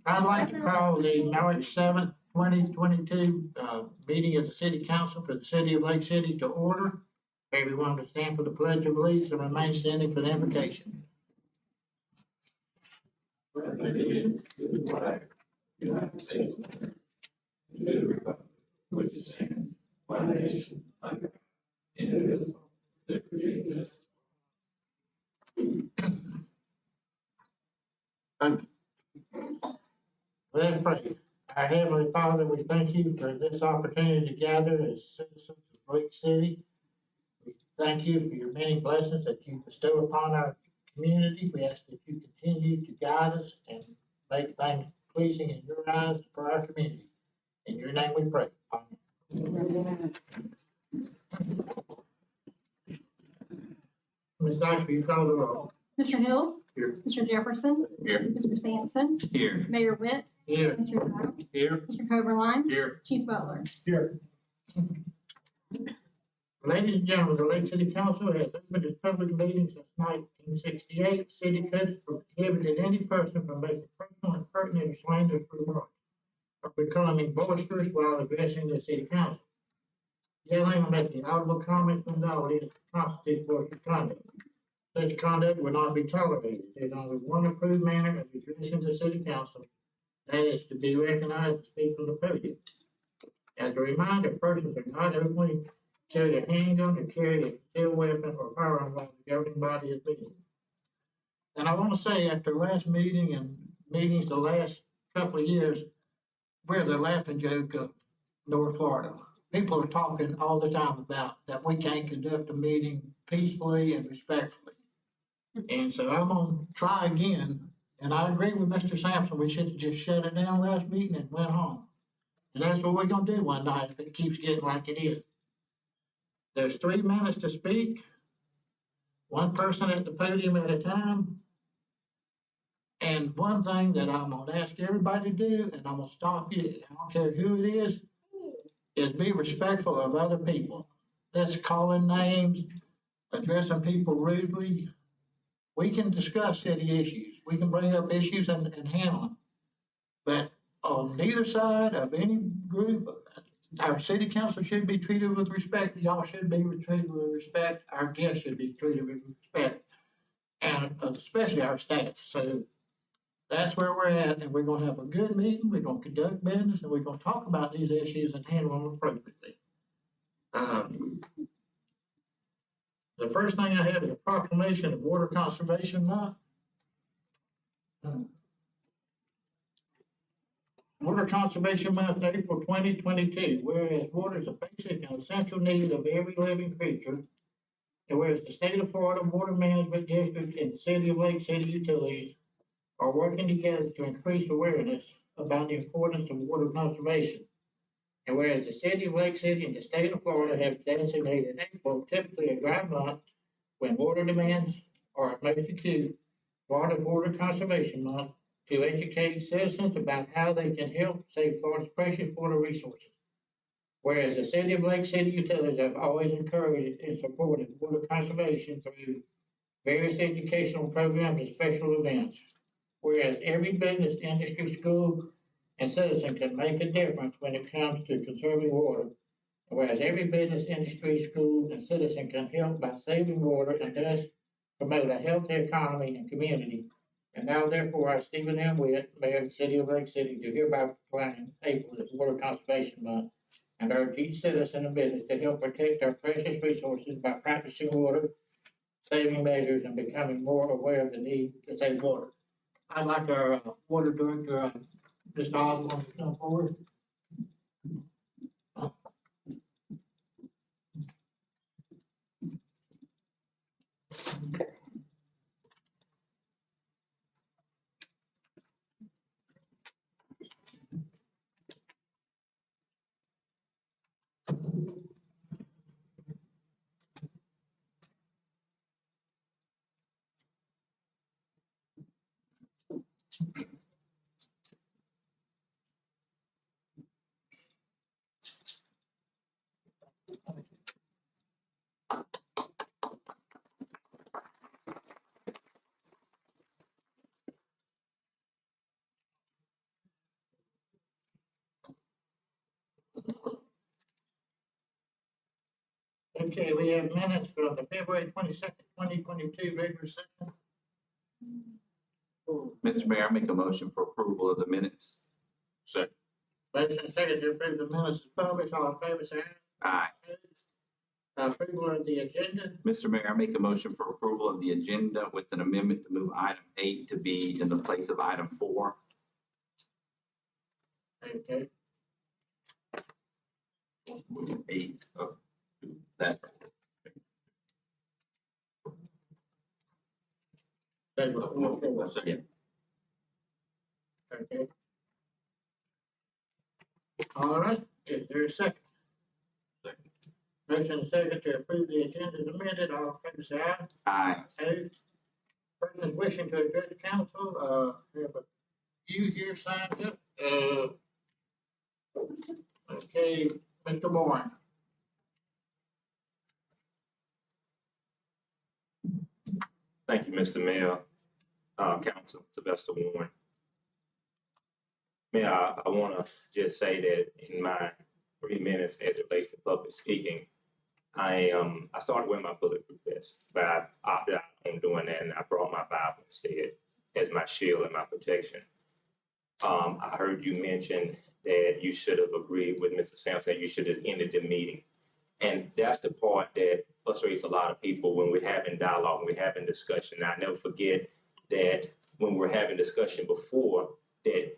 I'd like to call the March 7th, 2022 meeting of the City Council for the City of Lake City to order. Everyone to stand for the Pledge of Allegiance and remain standing for the invocation. Allegiance to the flag, United States, to the republic which stands one nation under God, indivisible, with liberty and justice. Thank you. Let's pray. Our Heavenly Father, we thank you for this opportunity to gather as citizens of Lake City. We thank you for your many blessings that you bestow upon our community. We ask that you continue to guide us and make things pleasing in your eyes for our community. In your name we pray. Amen. Ms. Dykes, will you call the roll? Mr. Hill. Here. Mr. Jefferson. Here. Mr. Sampson. Here. Mayor Witt. Here. Mr. Brown. Here. Mr. Coberline. Here. Chief Butler. Here. Ladies and gentlemen, the Lake City Council has opened its public meeting since 1968. City code prohibited any person from making personal and pertinent or slanderous remarks or becoming boisterous while addressing the City Council. Yelling or making audible comments from the audience constitutes boisterous conduct. Such conduct will not be tolerated. There's only one approved manner of addressing the City Council. That is to be recognized and speak from the podium. As a reminder, persons are not openly carry a handgun or carry a concealed weapon or firearm while the governing body is meeting. And I want to say, after last meeting and meetings the last couple of years, we're the laughing joke of North Florida. People are talking all the time about that we can't conduct a meeting peacefully and respectfully. And so I'm going to try again. And I agree with Mr. Sampson. We should have just shut it down last meeting and went home. And that's what we're going to do one night if it keeps getting like it is. There's 3 minutes to speak, one person at the podium at a time. And one thing that I'm going to ask everybody to do, and I'm going to stop you, I don't care who it is be respectful of other people. That's calling names, addressing people rudely. We can discuss city issues. We can bring up issues and handle them. But on neither side of any group, our city council should be treated with respect. Y'all should be treated with respect. Our guests should be treated with respect, and especially our staff. So that's where we're at, and we're going to have a good meeting. We're going to conduct business, and we're going to talk about these issues and handle them appropriately. The first thing I have is a proclamation of Water Conservation Month. Water Conservation Month, April 2022, whereas water is a basic and essential need of every living creature, and whereas the state of Florida Water Management District and the City of Lake City Utilities are working together to increase awareness about the importance of water conservation, and whereas the City of Lake City and the state of Florida have designated April, typically a dry month, when water demands are most acute, Florida's Water Conservation Month, to educate citizens about how they can help save Florida's precious water resources. Whereas the City of Lake City Utilities have always encouraged and supported water conservation through various educational programs and special events. Whereas every business, industry, school, and citizen can make a difference when it comes to conserving water. Whereas every business, industry, school, and citizen can help by saving water and thus promote a healthy economy and community. And now, therefore, I, Stephen M. Witt, Mayor of the City of Lake City, do hereby proclaim April as Water Conservation Month and urge each citizen and business to help protect our precious resources by practicing water saving measures and becoming more aware of the need to save water. I'd like our Water Director, Mr. Osborne, to come forward. Okay, we have minutes from the February 22nd, 2022 regular session. Mr. Mayor, I make a motion for approval of the minutes. Second. Motion and second to approve the minutes is published. All in favor, say aye. Aye. Approval of the agenda. Mr. Mayor, I make a motion for approval of the agenda with an amendment to move item 8 to be in the place of item 4. Okay, Move 8 up to that. Second. okay. All right, is there a second? Second. Motion and second to approve the agenda is amended. All in favor, say aye. Aye. Opposed? Persons wishing to address council, have a few here signed up. Okay, Mr. Bourne. Thank you, Mr. Mayor, Council Sylvester Warren. Mayor, I want to just say that in my 3 minutes as it relates to public speaking, I started wearing my bulletproof vest, but I opted out on doing that, and I brought my Bible instead as my shield and my protection. I heard you mention that you should have agreed with Mr. Sampson, that you should have ended the meeting. And that's the part that frustrates a lot of people when we're having dialogue, when we're having discussion. And I never forget that when we're having discussion before, that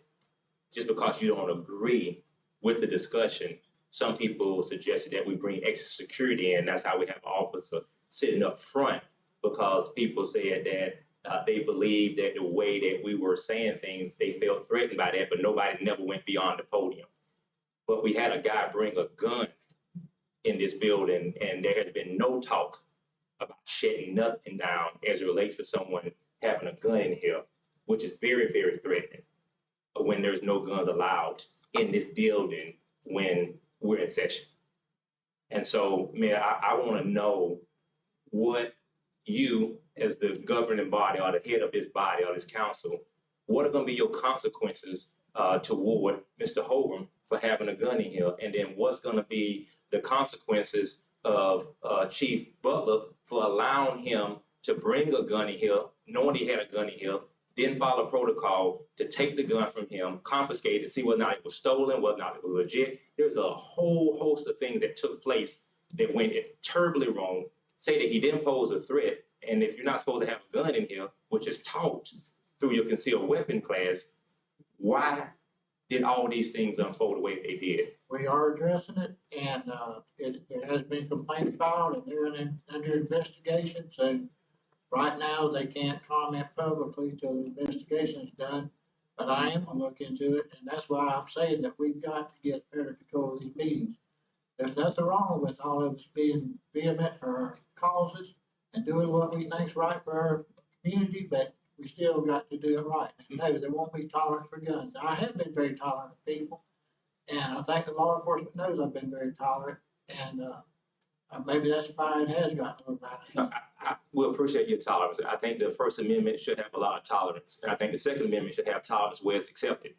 just because you don't agree with the discussion, some people suggested that we bring extra security in. That's how we have an officer sitting up front, because people said that they believed that the way that we were saying things, they felt threatened by that, but nobody never went beyond the podium. But we had a guy bring a gun in this building, and there has been no talk about shutting nothing down as it relates to someone having a gun in here, which is very, very threatening when there's no guns allowed in this building when we're in session. And so, Mayor, I want to know what you, as the governing body or the head of this body or this council, what are going to be your consequences toward Mr. Holgram for having a gun in here? And then what's going to be the consequences of Chief Butler for allowing him to bring a gun in here, knowing he had a gun in here, didn't follow protocol to take the gun from him, confiscate it, see whether or not it was stolen, whether or not it was legit. There's a whole host of things that took place that went terribly wrong. Say that he didn't pose a threat, and if you're not supposed to have a gun in here, which is taught through your concealed weapon class, why did all these things unfold the way they did? We are addressing it, and there has been complaints filed, and they're under investigation. So right now, they can't comment publicly till the investigation is done. But I am gonna look into it, and that's why I'm saying that we've got to get better control of these meetings. There's nothing wrong with all of us being vehement for our causes and doing what we think's right for our community, but we still got to do it right. And no, there won't be tolerance for guns. I have been very tolerant of people, and I think the law enforcement knows I've been very tolerant, and maybe that's why it has gotten a little bit. We appreciate your tolerance. I think the First Amendment should have a lot of tolerance. And I think the Second Amendment should have tolerance where it's accepted.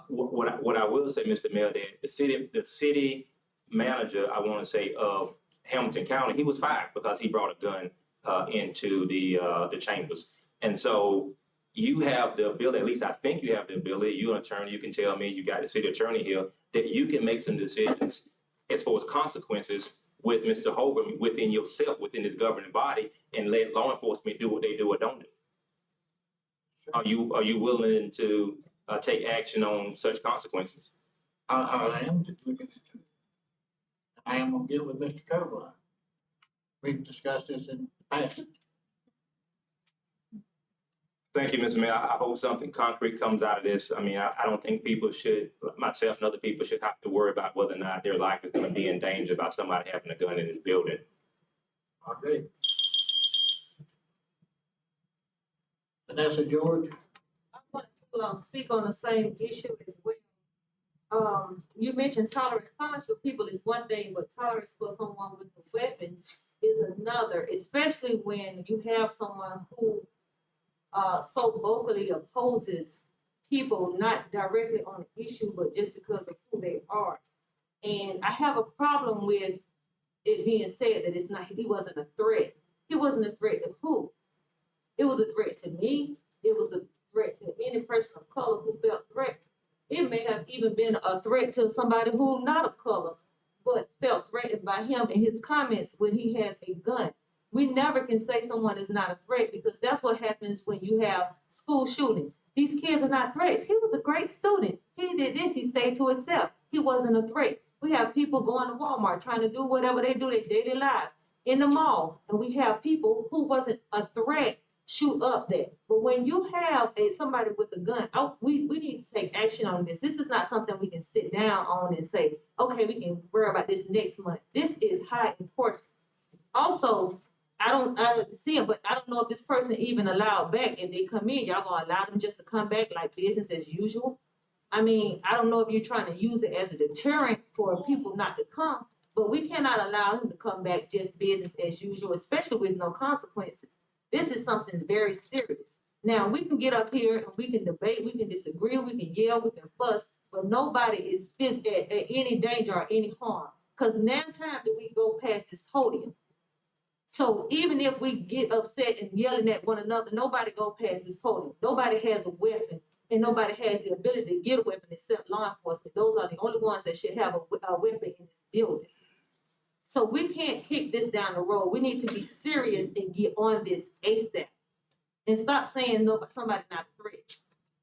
What I will say, Mr. Mayor, that the city manager, I want to say, of Hamilton County, he was fired because he brought a gun into the chambers. And so you have the ability, at least I think you have the ability, you're an attorney, you can tell me, you got the city attorney here, that you can make some decisions as far as consequences with Mr. Holgram within yourself, within this governing body, and let law enforcement do what they do or don't do. Are you willing to take action on such consequences? I am looking into it. I am gonna get with Mr. Coburn. We've discussed this in the past. Thank you, Mr. Mayor. I hope something concrete comes out of this. I mean, I don't think people should, myself and other people should have to worry about whether or not their life is going to be in danger about somebody having a gun in this building. I agree. Vanessa George. I want to speak on the same issue as well. You mentioned tolerance. Tolerance for people is one thing, but tolerance for someone with a weapon is another, especially when you have someone who so vocally opposes people, not directly on the issue, but just because of who they are. And I have a problem with it being said that he wasn't a threat. He wasn't a threat to who? It was a threat to me. It was a threat to any person of color who felt threatened. It may have even been a threat to somebody who not of color, but felt threatened by him and his comments when he has a gun. We never can say someone is not a threat because that's what happens when you have school shootings. These kids are not threats. He was a great student. He did this. He stayed to himself. He wasn't a threat. We have people going to Walmart trying to do whatever they do their daily lives in the mall, and we have people who wasn't a threat shoot up there. But when you have somebody with a gun, we need to take action on this. This is not something we can sit down on and say, okay, we can worry about this next month. This is high importance. Also, I don't see it, but I don't know if this person even allowed back. If they come in, y'all gonna allow them just to come back like business as usual? I mean, I don't know if you're trying to use it as a deterrent for people not to come, but we cannot allow him to come back just business as usual, especially with no consequences. This is something very serious. Now, we can get up here and we can debate, we can disagree, we can yell, we can fuss, but nobody is at any danger or any harm. Because now time that we go past this podium. So even if we get upset and yelling at one another, nobody go past this podium. Nobody has a weapon and nobody has the ability to get a weapon except law enforcement. Those are the only ones that should have a weapon in this building. So we can't kick this down the road. We need to be serious and get on this ASAP and stop saying somebody not a threat.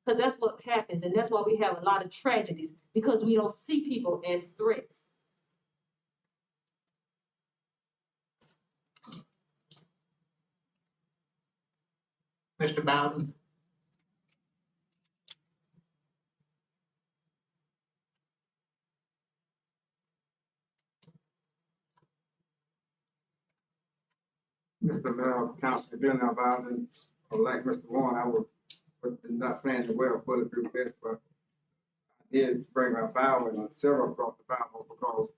Because that's what happens. And that's why we have a lot of tragedies, because we don't see people as threats. Mr. Bowden? Mr. Mayor, Councilor Glenn Bowden, like Mr. Warren, I was not planning to wear a bulletproof vest, but I did bring my Bible and several brought the Bible because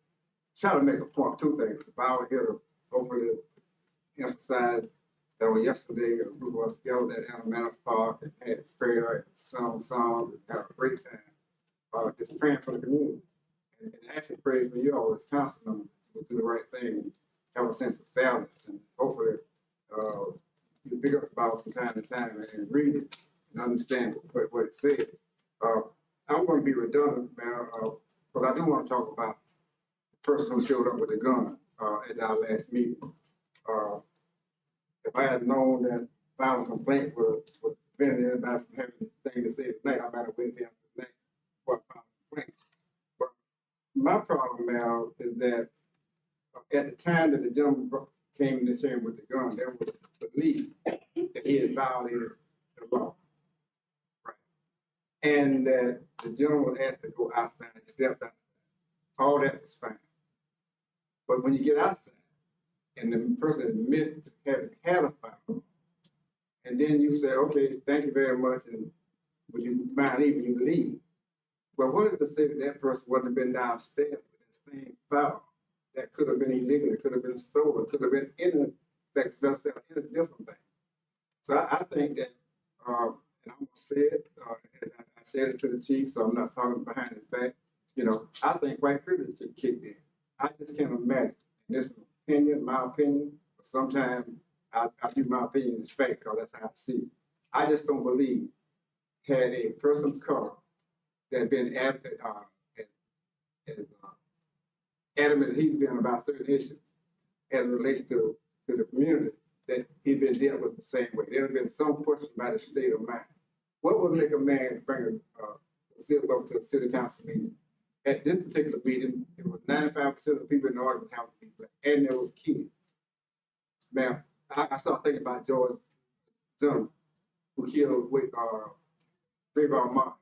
try to make a point, two things. The Bible here to hopefully emphasize that was yesterday, a group of us gathered at Animatus Park and had prayer and sung songs and had a great time. Just praying for the community. And actually praise for you all as council members to do the right thing and have a sense of fairness. And hopefully you pick up the Bible from time to time and read it and understand what it says. I'm going to be redundant, Mayor, but I do want to talk about the person who showed up with a gun at our last meeting. If I had known that violent complaint would prevent anybody from having anything to say tonight, I might have waited until tonight for a violent complaint. But my problem now is that at the time that the gentleman came in this hearing with the gun, there was belief that he had violated the law. Right. And that the gentleman was asked to go outside and stepped outside. All that was fine. But when you get outside and the person admits to having had a firearm, and then you say, okay, thank you very much, and would you mind leaving, you leave. But what if to say that that person wouldn't have been downstairs with that same firearm? That could have been illegal, it could have been stolen, it could have been any different thing. So I think that, and I'm gonna say it, and I said it to the chief, so I'm not talking behind his back. You know, I think white privilege should kick in. I just can't imagine. And this is my opinion, but sometimes I do my opinion is fake because that's how I see it. I just don't believe had a person of color that had been adamant that he's been about certain issues as it relates to the community, that he'd been dealt with the same way. There had been some question about his state of mind. What would make a man bring a civil up to a city council meeting? At this particular meeting, it was 95% of the people in the audience have to be black, and there was kids. Now, I started thinking about George Zimmerman, who killed Trayvon Martin.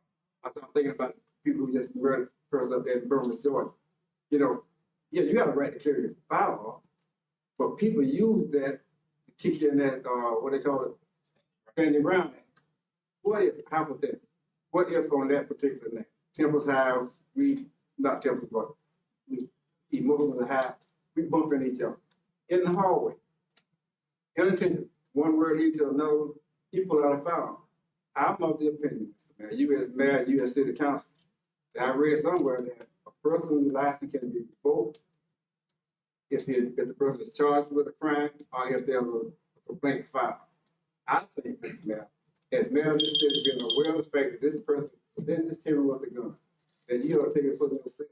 I started thinking about people who just murdered the person up there in Burma, Georgia. You know, yeah, you got a right to carry your firearm, but people use that to kick you in that, what they call it, stand your ground act. What if, hypothetical, what if on that particular night, Temple's High, not Temple's, but Emotional High, we bump into each other in the hallway. Inattention, one word leads to another, he pull out a firearm. I'm of the opinion, Mr. Mayor, you as mayor, you as city council, that I read somewhere that a person's license can be revoked if the person is charged with a crime or if there's a complaint filed. I think, Mr. Mayor, as mayor of this city, being aware of the fact that this person within this territory with a gun, that you ought to take it for yourself,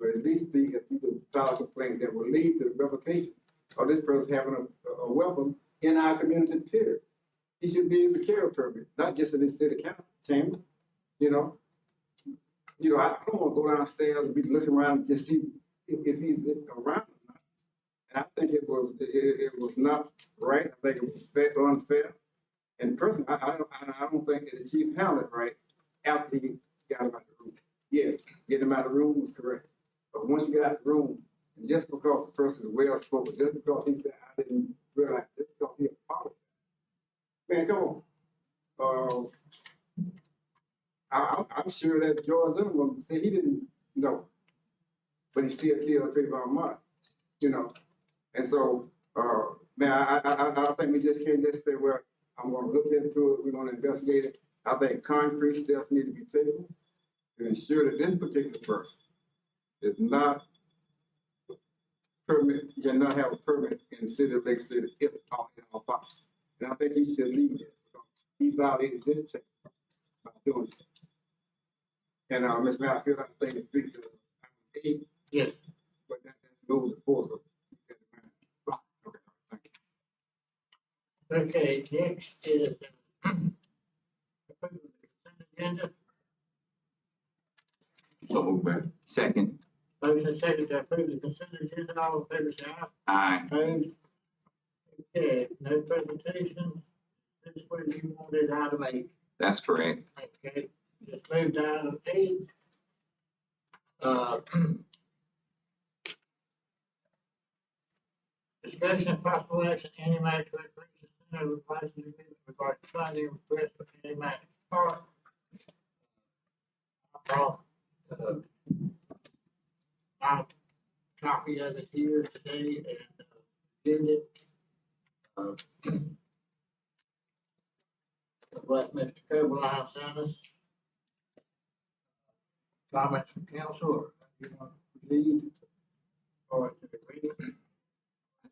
or at least see if you can file a complaint that will lead to the revocation of this person having a weapon in our community, period. He should be able to carry a permit, not just in this city council chamber, you know. I don't want to go downstairs and be looking around and just see if he's around or not. And I think it was not right. I think it was unfair. And personally, I don't think that the chief handled it right after he got him out of the room. Yes, getting him out of the room was correct. But once you get out of the room, and just because the person is well spoken, just because he said, I didn't realize, just because he apologized. Man, come on. I'm sure that George Zimmerman said he didn't know, but he still killed Trayvon Martin, And so, man, I think we just can't just say, well, I'm going to look into it, we're going to investigate it. I think concrete steps need to be taken to ensure that this particular person is not cannot have a permit in the city of Lake City if all possible. And I think he should leave it because he violated this check by doing so. And Ms. Mayor, I feel like the thing is big to item 8. Yes. But that's moving forward. So keep that in mind. Right. Okay, thank you. Okay, next is approval of the consent agenda. So move, Mayor. Second. Motion second to approve the consent agenda. All in favor, say aye. Aye. Opposed? Okay, no presentation. This is where you wanted item 8. That's correct. Okay, just move down to 8. Discussion of possible action, Animatic Recreation Center license agreement regarding funding request for Animatic Park. I brought, my copy of it here today and, did it. What Mr. Coberline sent us. Comments from council, or you want to lead? Or to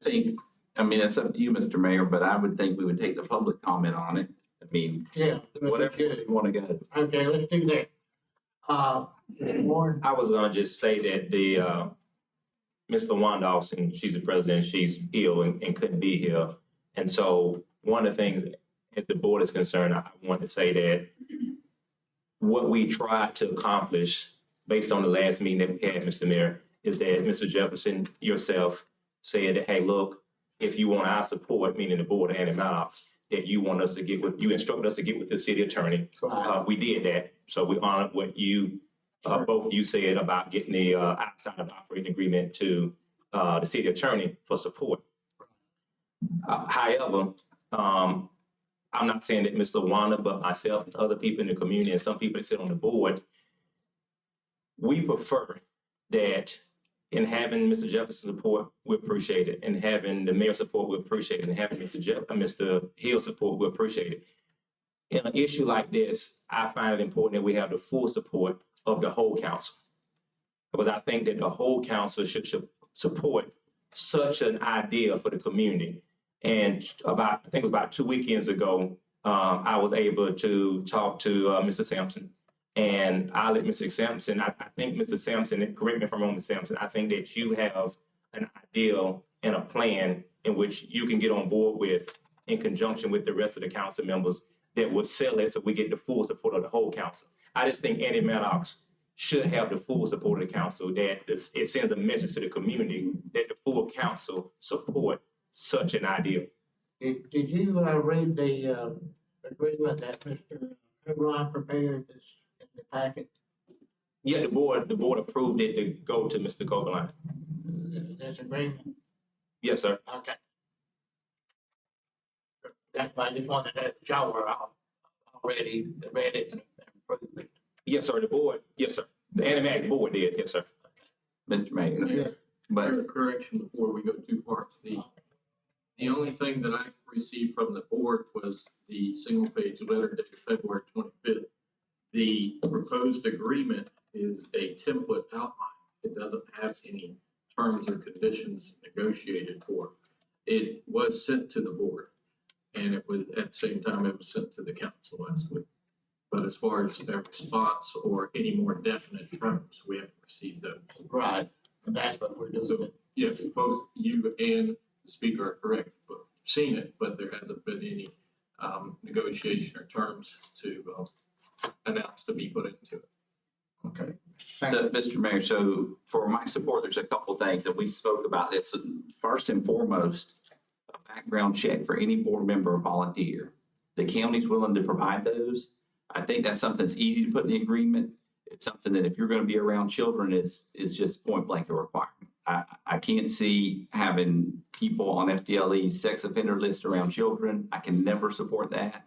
agree? I mean, it's up to you, Mr. Mayor, but I would think we would take the public comment on it. I mean, Yeah. whatever you want to go. Okay, let's do that. Warren, I was gonna just say that the, Ms. LaWanda Dawson, she's the president, she's ill and couldn't be here. And so one of the things, as the board is concerned, I want to say that what we tried to accomplish based on the last meeting that we had, Mr. Mayor, is that Mr. Jefferson, yourself, said that, hey, look, if you want our support, meaning the board and Maddox, that you want us to get with, you instructed us to get with the city attorney. We did that. So we honored what you, both of you said about getting the outside of the operating agreement to the city attorney for support. However, I'm not saying that Mr. Wanda, but myself and other people in the community and some people that sit on the board, we prefer that in having Mr. Jefferson's support, we appreciate it. And having the mayor's support, we appreciate it. And having Mr. Hill's support, we appreciate it. In an issue like this, I find it important that we have the full support of the whole council. Because I think that the whole council should support such an idea for the community. And I think it was about 2 weekends ago, I was able to talk to Mr. Sampson. And I let Mr. Sampson, I think Mr. Sampson, correct me if I'm wrong, Mr. Sampson, I think that you have an idea and a plan in which you can get on board with in conjunction with the rest of the council members that would sell it so we get the full support of the whole council. I just think Andy Maddox should have the full support of the council, that it sends a message to the community that the full council support such an idea. did you read the agreement that Mr. Coberline prepared this in the packet? Yeah, the board approved it to go to Mr. Coberline. This agreement? Yes, sir. Okay. That's why I just wanted to y'all were already read it and approved it. Yes, sir. The board. Yes, sir. The animatic board did. Yes, sir. Mr. Mayor. Yeah. But A correction before we go too far. The only thing that I received from the board was the single page letter dated February 25th. The proposed agreement is a template outline. It doesn't have any terms or conditions negotiated for. It was sent to the board, and it was, at the same time, it was sent to the council last week. But as far as a response or any more definite terms, we haven't received those. Right, and that's what we're doing. So, yes, both you and the speaker are correct, but seen it, but there hasn't been any negotiation or terms to announce to be put into it. Okay. Mr. Mayor, so for my support, there's a couple things, and we spoke about this. First and foremost, a background check for any board member or volunteer. The county's willing to provide those. I think that's something that's easy to put in the agreement. It's something that if you're going to be around children, is just point blank a requirement. I can't see having people on FDLE's sex offender list around children. I can never support that.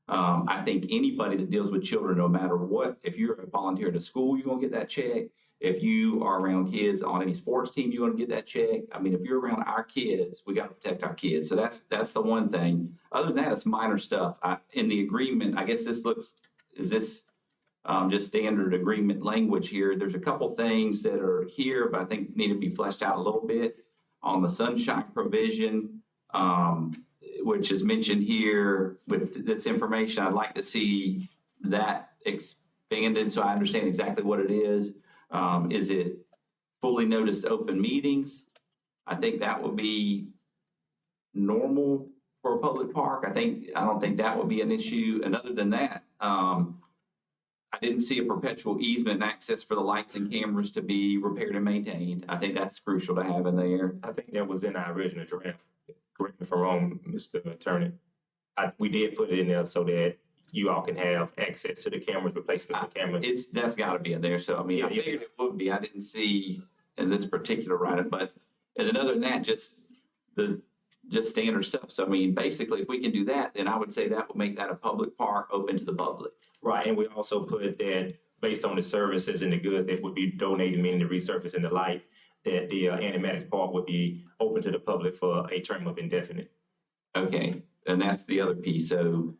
I think anybody that deals with children, no matter what, if you're a volunteer at a school, you're going to get that check. If you are around kids on any sports team, you're going to get that check. I mean, if you're around our kids, we got to protect our kids. So that's the one thing. Other than that, it's minor stuff. In the agreement, I guess is this just standard agreement language here? There's a couple things that are here, but I think need to be fleshed out a little bit on the sunshine provision, which is mentioned here with this information. I'd like to see that expanded so I understand exactly what it is. Is it fully noticed open meetings? I think that would be normal for a public park. I don't think that would be an issue. And other than that, I didn't see a perpetual easement and access for the lights and cameras to be repaired and maintained. I think that's crucial to have in there. I think that was in our original draft. Correct me if I'm wrong, Mr. Attorney. We did put it in there so that you all can have access to the cameras, replacement of the cameras. That's got to be in there. So I mean, Yeah, I figured it would be. I didn't see in this particular writing, but and then other than that, just standard stuff. So I mean, basically, if we can do that, then I would say that would make that a public park open to the public. Right, and we also put that based on the services and the goods that would be donated, meaning the resurfacing the lights, that the animatics park would be open to the public for a term of indefinite. Okay, and that's the other piece. So,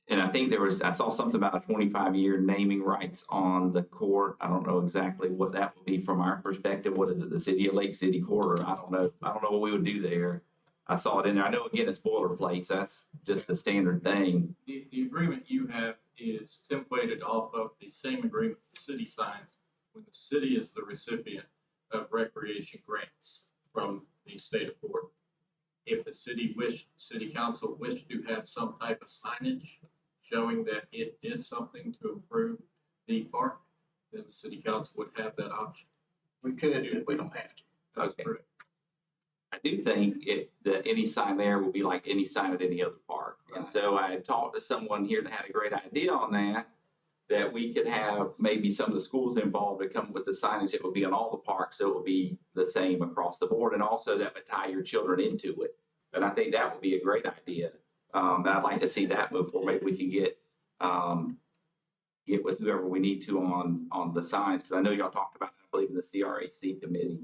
and I think I saw something about a 25-year naming rights on the court. I don't know exactly what that would be from our perspective. What is it, the city of Lake City Court? Or I don't know what we would do there. I saw it in there. I know, again, it's boilerplate, so that's just the standard thing. The agreement you have is templated off of the same agreement the city signs when the city is the recipient of recreation grants from the state of Florida. If the city council wished to have some type of signage showing that it did something to improve the park, then the city council would have that option. We could, but we don't have to. That's Okay. correct. I do think that any sign there will be like any sign at any other park. And Right. so I had talked to someone here that had a great idea on that we could have maybe some of the schools involved to come up with the signage that would be on all the parks, so it would be the same across the board, and also that would tie your children into it. And I think that would be a great idea. And I'd like to see that move forward. Maybe we can get with whoever we need to on the signs, because I know y'all talked about, I believe, in the CRAC committee,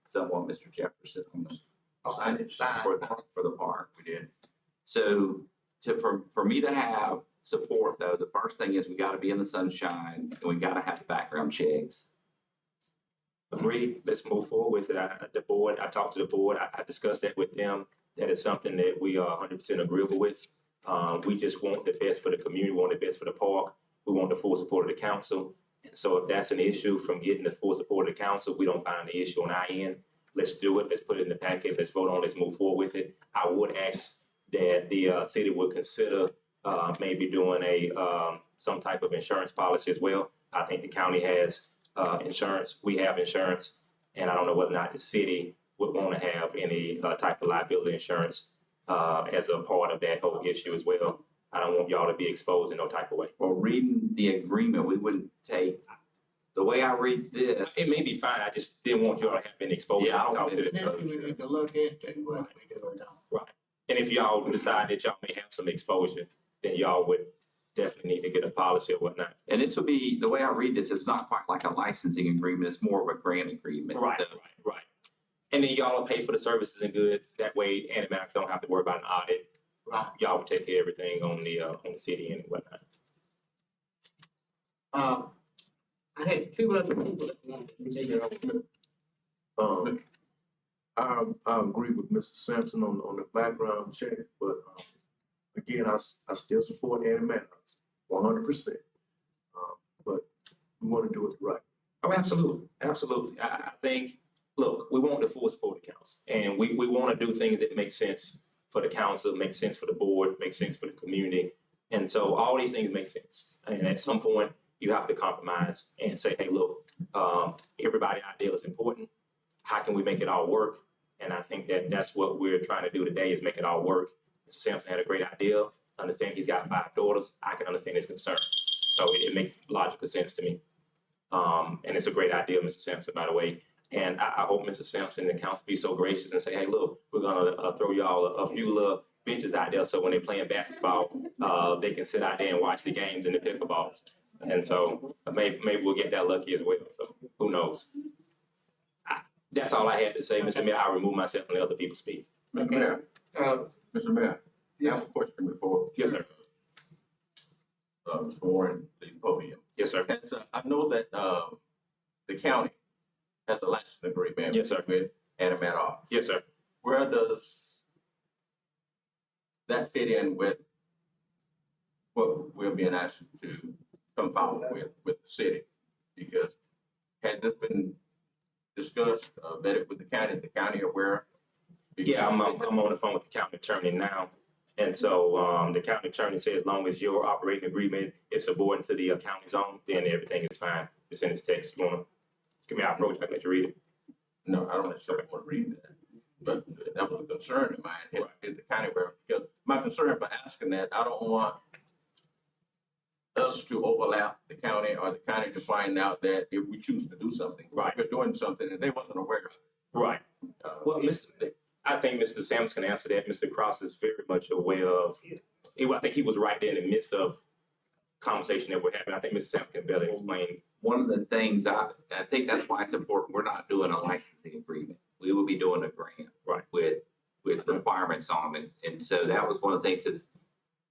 someone, Mr. Jefferson, on the for the park. We did. So for me to have support, though, the first thing is we got to be in the sunshine, and we got to have the background checks. Agreed. Let's move forward with it. I talked to the board. I discussed that with them. That is something that we are 100% agreeable with. We just want the best for the community. We want the best for the park. We want the full support of the council. And so if that's an issue from getting the full support of the council, we don't find the issue on our end. Let's do it. Let's put it in the packet. Let's vote on it. Let's move forward with it. I would ask that the city would consider maybe doing some type of insurance policy as well. I think the county has insurance. We have insurance. And I don't know whether or not the city would want to have any type of liability insurance as a part of that whole issue as well. I don't want y'all to be exposed in no type of way. Well, reading the agreement, we wouldn't take, the way I read this. It may be fine. I just didn't want y'all to have any exposure. Yeah, I don't Talk to want the Maybe we need to look into what we do or don't. Right. And if y'all decide that y'all may have some exposure, then y'all would definitely need to get a policy or whatnot. And this would be, the way I read this, it's not quite like a licensing agreement. It's more of a grant agreement. Right. So, Right. And then y'all will pay for the services and good. That way animatics don't have to worry about an audit. Right. Y'all would take care of everything on the city and whatnot. I had two other people that wanted to be there. I agree with Mr. Sampson on the background check, but, again, I still support Annie Maddox, 100%. But we want to do it right. Oh, absolutely, absolutely. I think, look, we want the full support of council, and we want to do things that make sense for the council, make sense for the board, make sense for the community. And so all these things make sense. And at some point, you have to compromise and say, hey, look, everybody's idea is important. How can we make it all work? And I think that that's what we're trying to do today is make it all work. Mr. Sampson had a great idea. Understand he's got 5 daughters. I can understand his concern. So it makes logical sense to me. And it's a great idea, Mr. Sampson, by the way. And I hope Mr. Sampson and the council be so gracious and say, hey, look, we're going to throw y'all a few little benches out there so when they're playing basketball, they can sit out there and watch the games and the pickleballs. And so maybe we'll get that lucky as well. So who knows? That's all I had to say, Mr. Mayor. I'll remove myself and let other people speak. Mr. Mayor, Mr. Mayor, I have a question before. Yes, sir. Mr. Warren, the podium. Yes, sir. And so I know that the county has a licensing agreement. Yes, sir. With Annie Maddox. Yes, sir. Where does that fit in with what we're being asked to come forward with the city? Because had this been discussed, vetted with the county aware? Yeah, I'm on the phone with the county attorney now. And so the county attorney says as long as your operating agreement is subordinate to the county zone, then everything is fine. It's in this text. You want to give me our approach? I can let you read it. No, I don't necessarily want to read that. But that was a concern of mine, is the county aware? Because my concern for asking that, I don't want us to overlap the county or the county to find out that if we choose to do something, right, we're doing something that they wasn't aware of. Right. Well, I think Mr. Sampson can answer that. Mr. Cross is very much aware of, I think he was right there in the midst of conversation that we're having. I think Mr. Sampson can better explain. One of the things I think that's why it's important, we're not doing a licensing agreement. We will be doing a grant, right, with requirements on it. And so that was one of the things is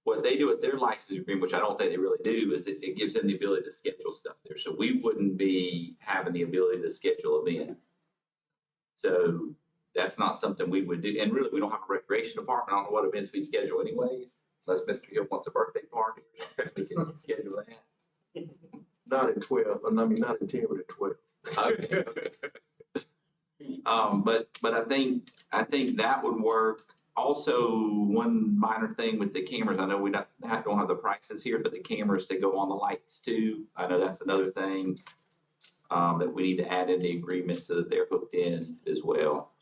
what they do with their licensing agreement, which I don't think they really do, is it gives them the ability to schedule stuff there. So we wouldn't be having the ability to schedule events. So that's not something we would do. And really, we don't have a recreation department. I don't know what events we'd schedule anyways, unless Mr. Hill wants a birthday party or something. We can schedule that. Not at 12, not at 10, but at 12. Okay. But I think that would work. Also, one minor thing with the cameras, I know we don't have the prices here, but the cameras that go on the lights too, I know that's another thing that we need to add in the agreement so that they're hooked in as well.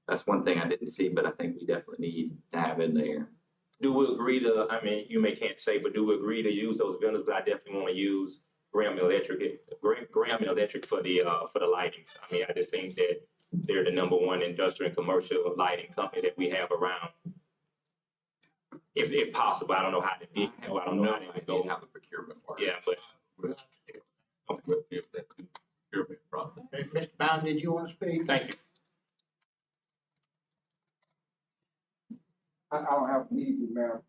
That's one thing I didn't see, but I think we definitely need to have in there. Do we agree to, you can't say, but do we agree to use those vendors? But I definitely want to use Graham Electric for the lighting. I just think that they're the #1 industrial and commercial lighting company that we have around. If possible, I don't know how to do. I don't know how to go. How the procurement works. Yeah, but Mr. Bowden, did you want to speak? Thank you. I don't have a need to, ma'am.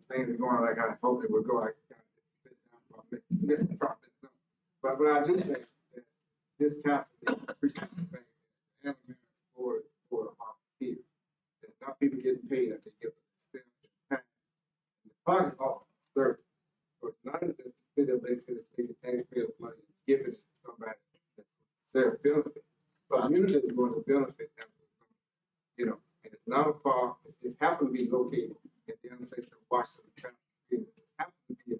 Things are going like I hoped it would go. I missed the process. But I do think that this council is appreciating the fact that elements for the volunteer. There's not people getting paid that they get time. The project offers service. So it's not that the city of Lake City is taking taxpayers' money and giving it to somebody that's self-benefit. The community is going to benefit them. And it's not a park. It's happened to be located at the intersection of Washington and County Street. It's happened to be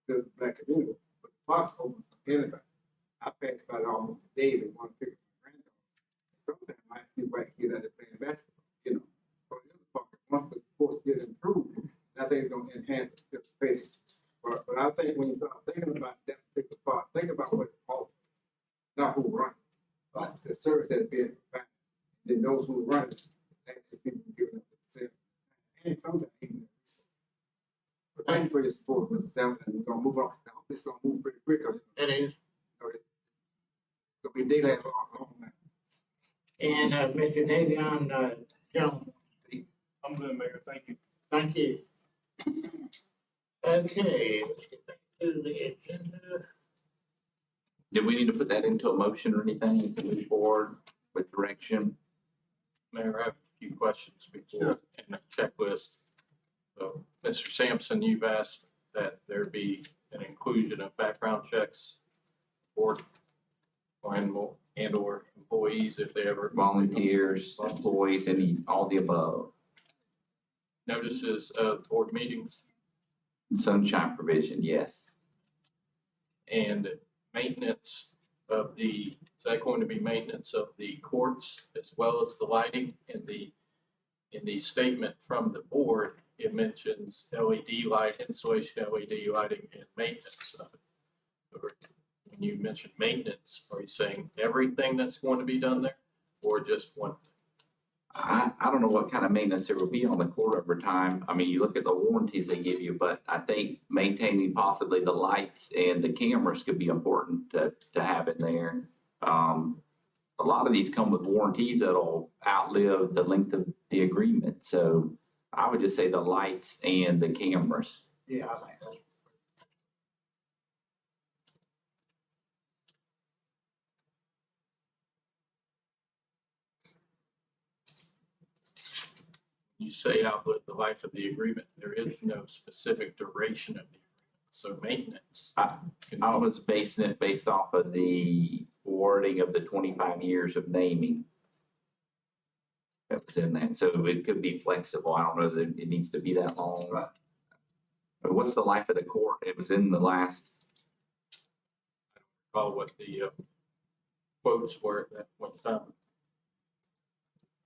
the black community, but the park's open for anybody. I pass by it almost daily, want to pick up my granddaughter. Sometimes I see white kids out there playing basketball. So the other park, once the course gets improved, I think it's going to enhance the participation. But I think when you start thinking about that particular park, think about what it's offering, not who runs it, but the service that's being provided. Then those who run it, actually people giving up themselves. And sometimes even but thank you for your support, Mr. Sampson. We're gonna move on. Now, it's gonna move pretty quick. It is. Okay. So we daylight long now. And Mr. Davion Jones. I'm good, Mayor. Thank you. Thank you. Okay, let's get back to the agenda. Did we need to put that into a motion or anything to move forward with direction? Mayor, I have a few questions before, and a checklist. So, Mr. Sampson, you've asked that there be an inclusion of background checks for and/or employees if they ever. Volunteers, employees, all the above. Notices of board meetings Sunshine provision, yes. and maintenance of is that going to be maintenance of the courts as well as the lighting? In the statement from the board, it mentions LED light, installation, LED lighting, and maintenance of it. When you mention maintenance, are you saying everything that's going to be done there or just one? I don't know what kind of maintenance there will be on the court over time. I mean, you look at the warranties they give you, but I think maintaining possibly the lights and the cameras could be important to have in there. A lot of these come with warranties that'll outlive the length of the agreement. So I would just say the lights and the cameras. Yeah, I think that's. You say outlive the life of the agreement. There is no specific duration of the agreement. So maintenance. I was basing it based off of the wording of the 25 years of naming that was in that. So it could be flexible. I don't know that it needs to be that long. Right. But what's the life of the court? It was in the last. Recall what the quotes were at that point in time.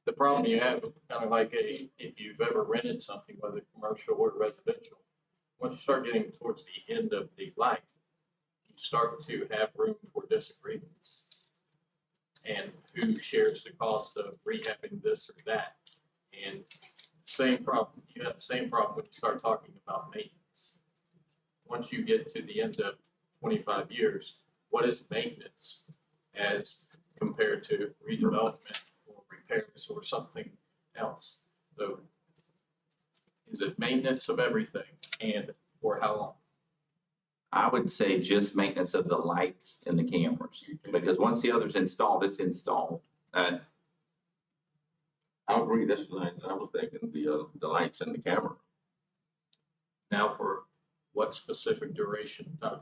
The problem you have, kind of like if you've ever rented something, whether commercial or residential, once you start getting towards the end of the life, you start to have room for disagreements. And who shares the cost of rehabbing this or that? And same problem, you have the same problem when you start talking about maintenance. Once you get to the end of 25 years, what is maintenance as compared to redevelopment or repairs or something else? So is it maintenance of everything and for how long? I would say just maintenance of the lights and the cameras, because once the other's installed, it's installed. I agree, that's what I was thinking, the lights and the camera. Now for what specific duration of time?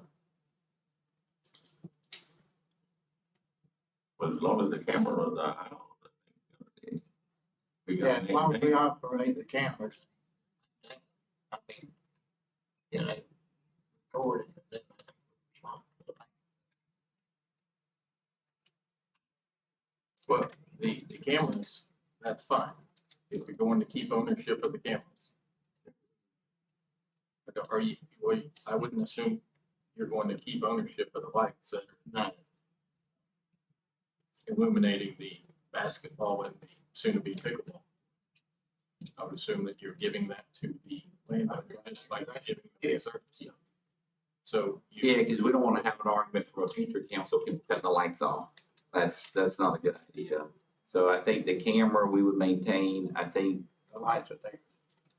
But as long as the camera, we Yeah, got. as long as we operate the cameras. I mean, you know, record it. Well, the cameras, that's fine, if you're going to keep ownership of the cameras. But are you, well, I wouldn't assume you're going to keep ownership of the lights that are No, illuminating the basketball and the soon-to-be pickleball. I would assume that you're giving that to the landowner, just like giving them a service. So. Yeah, because we don't want to have an argument from a future council, people cutting the lights off. That's not a good idea. So I think the camera we would maintain. I think the lights are there.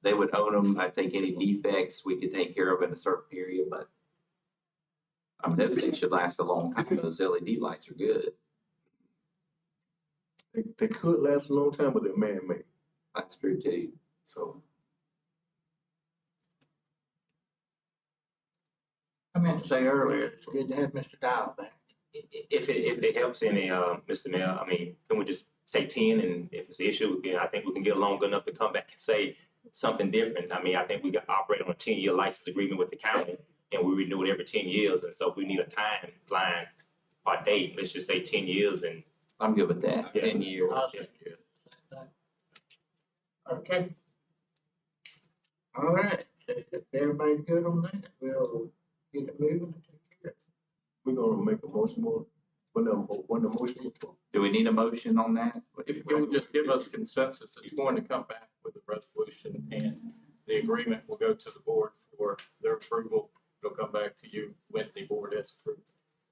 they would own them. I think any defects we could take care of in a certain period, but I mean, those things should last a long time. Those LED lights are good. They could last a long time, but they're man-made. That's true too. So I meant to say earlier, it's good to have Mr. Dial back. If it helps any, Mr. Mayor, I mean, can we just say 10, and if it's an issue, then I think we can get along good enough to come back and say something different. I mean, I think we can operate on a 10-year license agreement with the county, and we renew it every 10 years. And so if we need a timeline or date, let's just say 10 years. And I'm good with that. Yeah. 10 years. Okay. All right, so if everybody's good on that, we'll get it moving and take care of it. we're gonna make a motion when the motion. Do we need a motion on that? If you'll just give us consensus, it's going to come back with a resolution and the agreement will go to the board for their approval. It'll come back to you when the board has approved.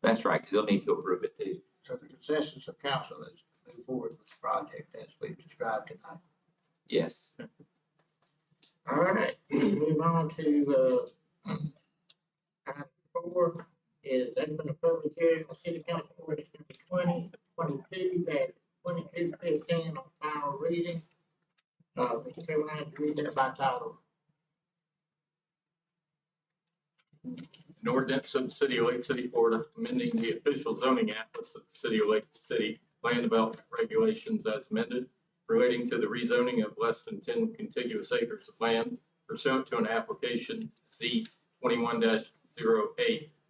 That's right, because they'll need to approve it too. So the consensus of council is to move forward with the project as we've described tonight. Yes. All right, move on to, item 4 is open a public hearing on city council ordinance number 2022-2215 on final reading. Mr. Chairman, I have to read that by title. An ordinance of the city of Lake City, Florida, amending the official zoning atlas of the city of Lake City land development regulations as amended, relating to the rezoning of less than 10 contiguous acres of land pursuant to an application C 21-08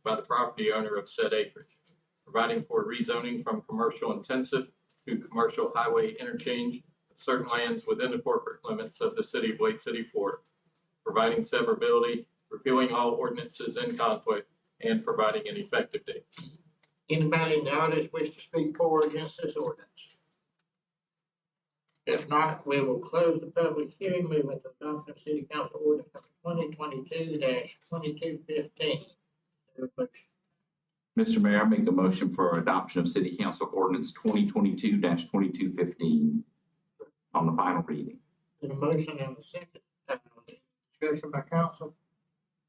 by the property owner of said acreage, providing for rezoning from commercial intensive to commercial highway interchange of certain lands within the corporate limits of the city of Lake City, Florida, providing severability, repealing all ordinances in conflict, and providing an effective date. Anybody in the audience wish to speak for or against this ordinance? If not, we will close the public hearing, moving to adoption of city council ordinance number 2022-2215. Mr. Mayor, I make a motion for adoption of city council ordinance 2022-2215 on the final reading. There's a motion and a second. Discussion by council.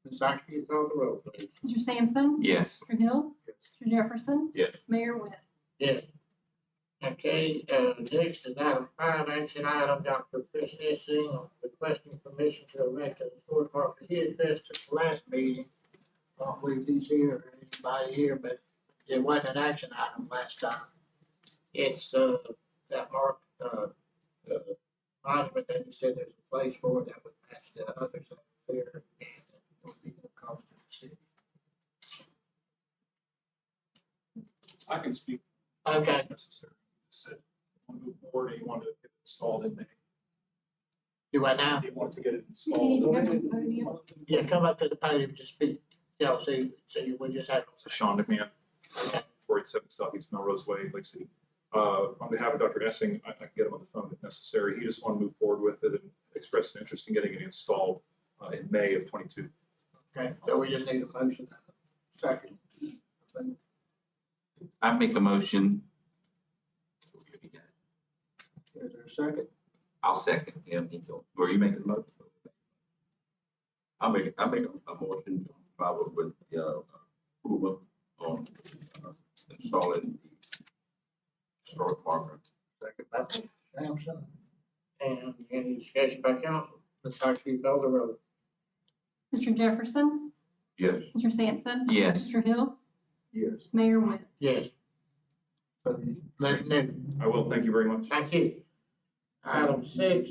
Ms. Sykes, will you call the roll, please? Mr. Sampson? Yes. Mr. Hill? Yes. Mr. Jefferson? Yes. Mayor Webb? Yes. Okay, next is item 5, action item, Dr. Chris Essing, requesting permission to erect a historic marker here fest at the last meeting. I don't believe he's here or anybody here, but it wasn't an action item last time. It's, that mark, monument that you said there's a place for it that would match the others up there. And it would be no cost to the city. I can speak. Okay, Necessary. Said, want to move forward, and you want to get it installed in May. do I now? You want to get it He needs to installed. go to the podium. Yeah, come up to the podium to speak. Yeah, see, we just have. So Sean McMahon, Okay. 487 Southeast Melrose Way, Lake City. On behalf of Dr. Essing, I can get him on the phone if necessary. He just want to move forward with it and express an interest in getting it installed in May of 22. Okay, so we just need a motion. Second. I make a motion. Is there a second? I'll second him. Were you making a motion? I make a motion to follow with the approval on installing the historic marker. Second by Mr. Sampson. And any discussion by council? Ms. Sykes, will you call the roll? Mr. Jefferson? Yes. Mr. Sampson? Yes. Mr. Hill? Yes. Mayor Webb? Yes. So let it know. I will, thank you very much. Thank you. Item 6,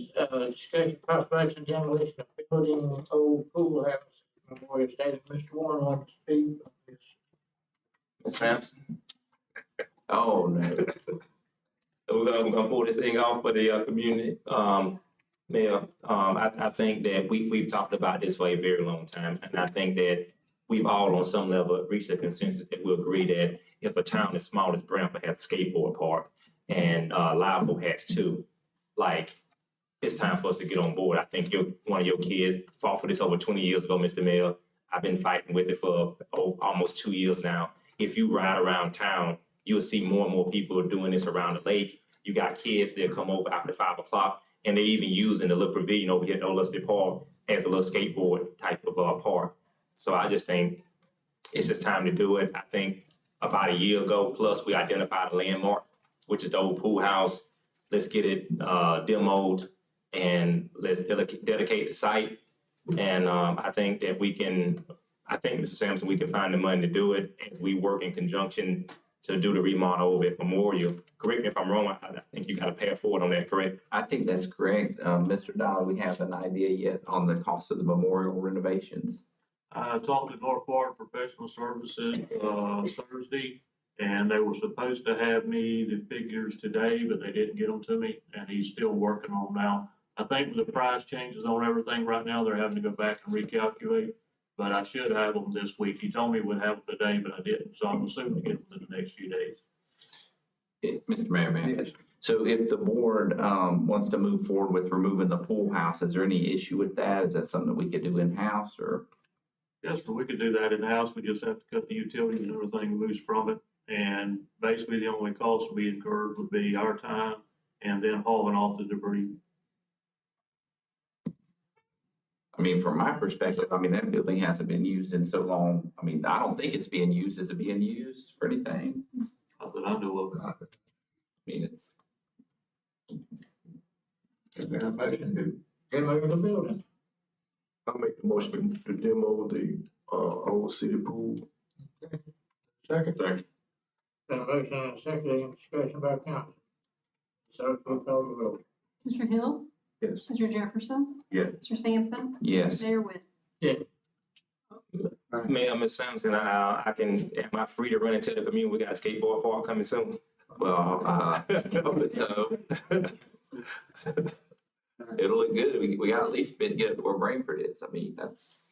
discussion possible action demolition of building old pool house, Memorial Stadium. Mr. Warren wants to speak on this. Ms. Sampson, Oh, no. we're gonna pull this thing off for the community. Mayor, I think that we've talked about this for a very long time, and I think that we've all on some level reached a consensus that we agree that if a town as small as Brantford has a skateboard park and Liverpool has 2, like, it's time for us to get on board. I think one of your kids fought for this over 20 years ago, Mr. Mayor. I've been fighting with it for almost 2 years now. If you ride around town, you'll see more and more people doing this around the lake. You got kids that come over after 5 o'clock, and they're even using the little pavilion over here at Old Lusty Park as a little skateboard type of park. So I just think it's just time to do it. I think about a year ago, plus we identified a landmark, which is the old pool house. Let's get it demoed and let's dedicate the site. And I think that Mr. Sampson, we can find the money to do it as we work in conjunction to do the remodel over at Memorial. Correct me if I'm wrong, I think you got to pay it forward on that, correct? I think that's correct. Mr. Dollar, we have an idea yet on the cost of the memorial renovations? I talked to North Florida Professional Services, Thursday, and they were supposed to have me the figures today, but they didn't get them to me, and he's still working on them now. I think with the price changes on everything right now, they're having to go back and recalculate, but I should have them this week. He told me we'd have them today, but I didn't, so I'm assuming to get them in the next few days. Mr. Mayor, Yes. So if the board wants to move forward with removing the pool house, is there any issue with that? Is that something that we could do in-house or? Yes, sir, we could do that in-house. We just have to cut the utilities and everything loose from it. And basically, the only cost to be incurred would be our time and then hauling off the debris. I mean, from my perspective, I mean, that building hasn't been used in so long. I mean, I don't think it's being used. Is it being used for anything? Not that I know of. I mean, it's, Is there a motion to demo the building? I make the motion to demo the, old city pool. Second? Second. Got a motion and a second, any discussion by council? So, please call the roll. Mr. Hill, Yes. Mr. Jefferson, Yes. Mr. Sampson, yes. Mayor Witten. Mayor, Ms. Sampson, am I free to run into the community? We got a skateboard park coming soon. Well, hopefully so. It'll look good. We got at least get it where Brainford is. I mean, it's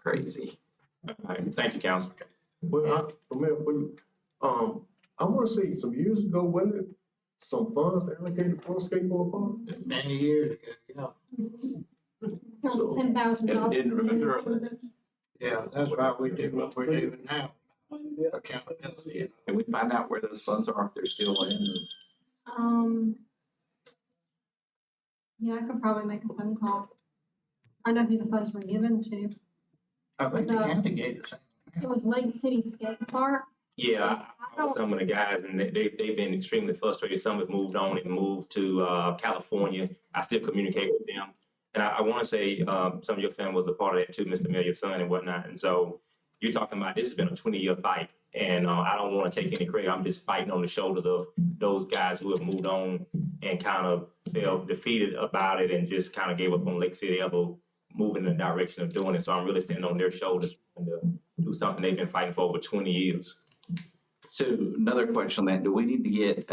crazy. All right, thank you, council. Well, Mayor, for you, I wanna say some years ago, wasn't it some funds allocated for a skateboard park? Many years ago, It So- was $10,000. Didn't remember. yeah, that's why we do what we're doing now, accountability. Can we find out where those funds are if they're still in? Yeah, I could probably make a phone call. I know who the funds were given to. I think the county gave us. It was Lake City Skate Park. Yeah, I know some of the guys, and they've been extremely frustrated. Some have moved on and moved to California. I still communicate with them. And I want to say some of your family was a part of that too, Mr. Mayor, your son and whatnot. And so you're talking about this has been a 20-year fight. And I don't want to take any credit. I'm just fighting on the shoulders of those guys who have moved on and kind of felt defeated about it and just kind of gave up on Lake City ever moving in the direction of doing it. So I'm really standing on their shoulders and to do something they've been fighting for over 20 years. So another question on that, do we need to get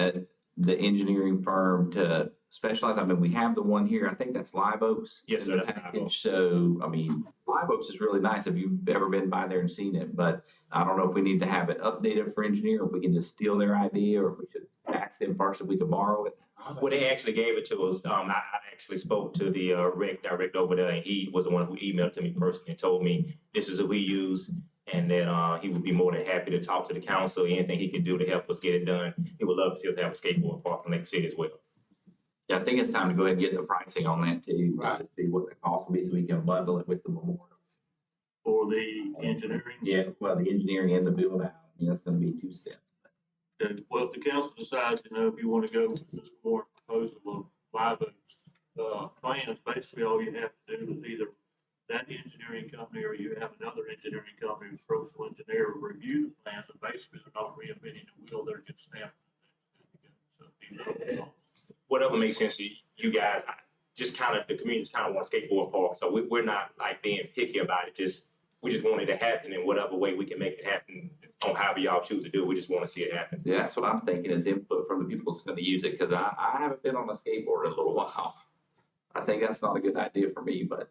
the engineering firm to specialize? I mean, we have the one here, I think that's Live Oaks. Yes, sir, in the that's Live package. Oaks. So, I mean, Live Oaks is really nice if you've ever been by there and seen it, but I don't know if we need to have it updated for engineer, or if we can just steal their idea, or if we should ask them first if we could borrow it. Well, they actually gave it to us. I actually spoke to the rec director over there, and he was the one who emailed to me personally and told me this is who he used, and that he would be more than happy to talk to the council, anything he could do to help us get it done. He would love to see us have a skateboard park in Lake City as well. Yeah, I think it's time to go ahead and get the pricing on that too, Right. to see what the cost will be so we can bundle it with the memorial. For the engineering. Yeah, well, the engineering and the build out, I mean, that's gonna be 2 steps. And well, if the council decides, if you want to go with this more proposal of Live Oaks, plans, basically all you have to do is either that engineering company or you have another engineering company, a structural engineer, review the plans, and basically they're not reinventing the wheel, they're just stamping. So, Whatever makes sense to you guys, just kind of, the community just kind of want a skateboard park. So we're not like being picky about it. We just want it to happen in whatever way we can make it happen on however y'all choose to do it. We just want to see it happen. Yeah, that's what I'm thinking is input from the people that's gonna use it, cause I haven't been on a skateboard in a little while. I think that's not a good idea for me, but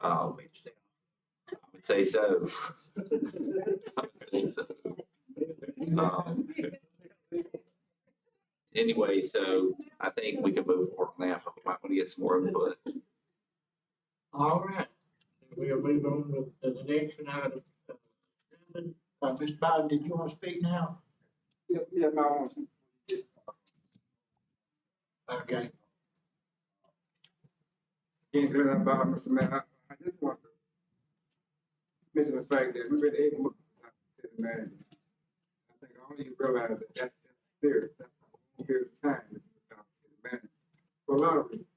I would say so. I would say so. Anyway, so I think we can move forward now. We might want to get some more input. All right, we'll move on to the next item. Mr. Biden, did you want to speak now? Yeah, I want to. Okay. Can't do nothing about it, Mr. Mayor. I just want to mention the fact that we've been able to look at the city manager. I think all of you realize that that's serious. That's a long period of time that you've been the city manager. For a lot of reasons,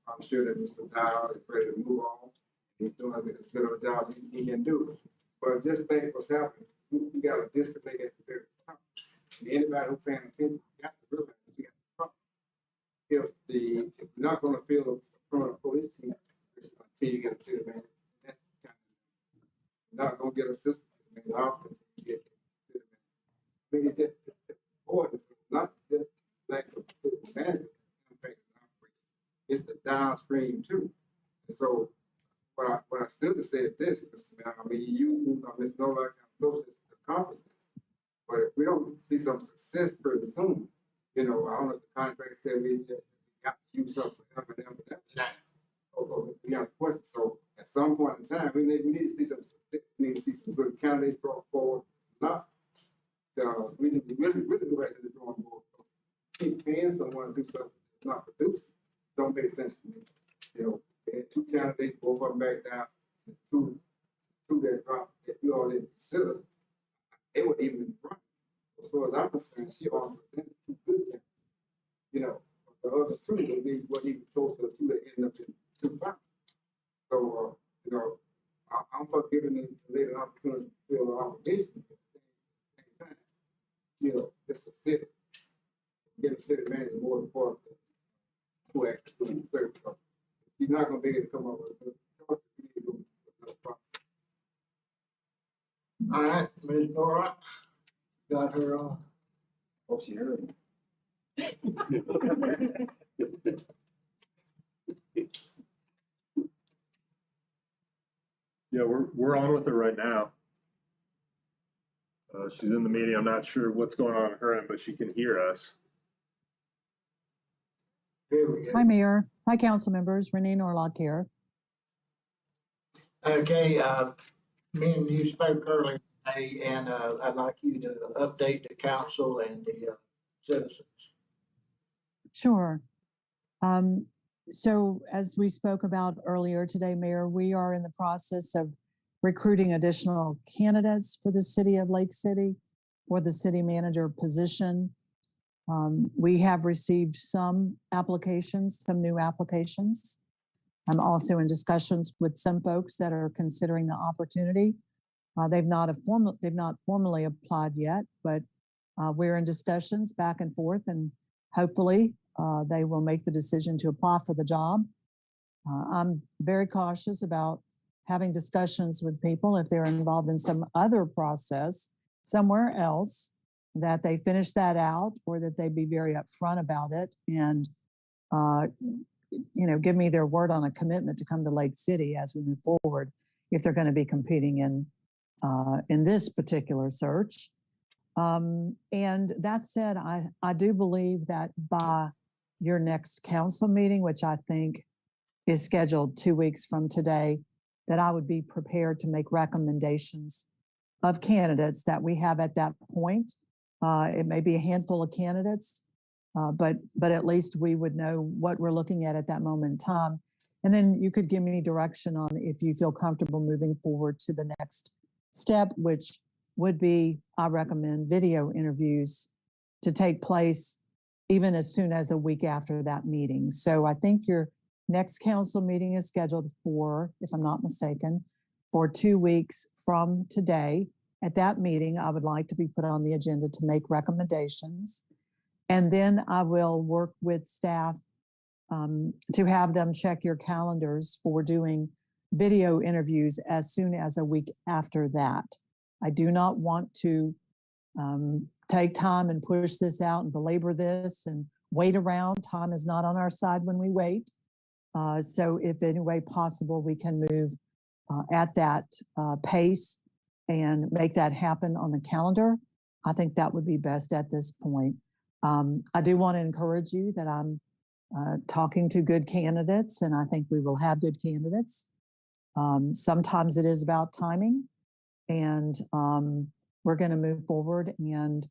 I'm sure that Mr. Dow is ready to move on. He's doing as good of a job as he can do. But just think what's happening. We got a disconnect at the very top. And anybody who's paying attention, got to realize that we got a problem. If we're not going to fill a front police team until you get a city manager, that's kind of, you're not going to get assistance in the office until you get the city manager. I mean, it's important. It's not just lack of city manager impacting the operation. It's the downstream too. And so what I still to say is this, Mr. Mayor, I mean, you Ms. Novak and associates accomplish this. But if we don't see some success pretty soon, I don't know if the contract said we just got to use us forever and ever. Or we ask questions. So at some point in time, we need to see some success. We need to see some good candidates brought forward. Not, we need to really go back to the drawing board. Keep paying someone to do something that's not producing don't make sense to me. had two candidates, both of them backed out, two that dropped that you all didn't consider, they would even run. As far as I'm concerned, she offered them two good candidates. You know, the other two, they weren't even close to the two that ended up in two finals. So, you know, I'm for giving them to later opportunity to fill the obligation. At the same time, you know, it's a city. Getting city manager more important than who actually doing the service. He's not gonna be able to come up with a good choice. We need to go with another process. All right, Ms. Nora, got her on. Hope she heard me. Yeah, we're on with her right now. She's in the meeting. I'm not sure what's going on her end, but she can hear us. Here we go. Hi, Mayor. Hi, council members. Renee Norlock here. Okay, me and you spoke earlier today, and I'd like you to update the council and the citizens. Sure. So as we spoke about earlier today, Mayor, we are in the process of recruiting additional candidates for the city of Lake City for the city manager position. We have received some applications, some new applications. I'm also in discussions with some folks that are considering the opportunity. They've not formally applied yet, but we're in discussions back and forth, and hopefully they will make the decision to apply for the job. I'm very cautious about having discussions with people if they're involved in some other process somewhere else, that they finish that out, or that they be very upfront about it and give me their word on a commitment to come to Lake City as we move forward, if they're going to be competing in this particular search. And that said, I do believe that by your next council meeting, which I think is scheduled 2 weeks from today, that I would be prepared to make recommendations of candidates that we have at that point. It may be a handful of candidates, but at least we would know what we're looking at that moment in time. And then you could give me direction on if you feel comfortable moving forward to the next step, which would be, I recommend video interviews to take place even as soon as a week after that meeting. So I think your next council meeting is scheduled for, if I'm not mistaken, for 2 weeks from today. At that meeting, I would like to be put on the agenda to make recommendations. And then I will work with staff to have them check your calendars for doing video interviews as soon as a week after that. I do not want to take time and push this out and belabor this and wait around. Time is not on our side when we wait. So if any way possible, we can move at that pace and make that happen on the calendar. I think that would be best at this point. I do want to encourage you that I'm talking to good candidates, and I think we will have good candidates. Sometimes it is about timing, and we're going to move forward and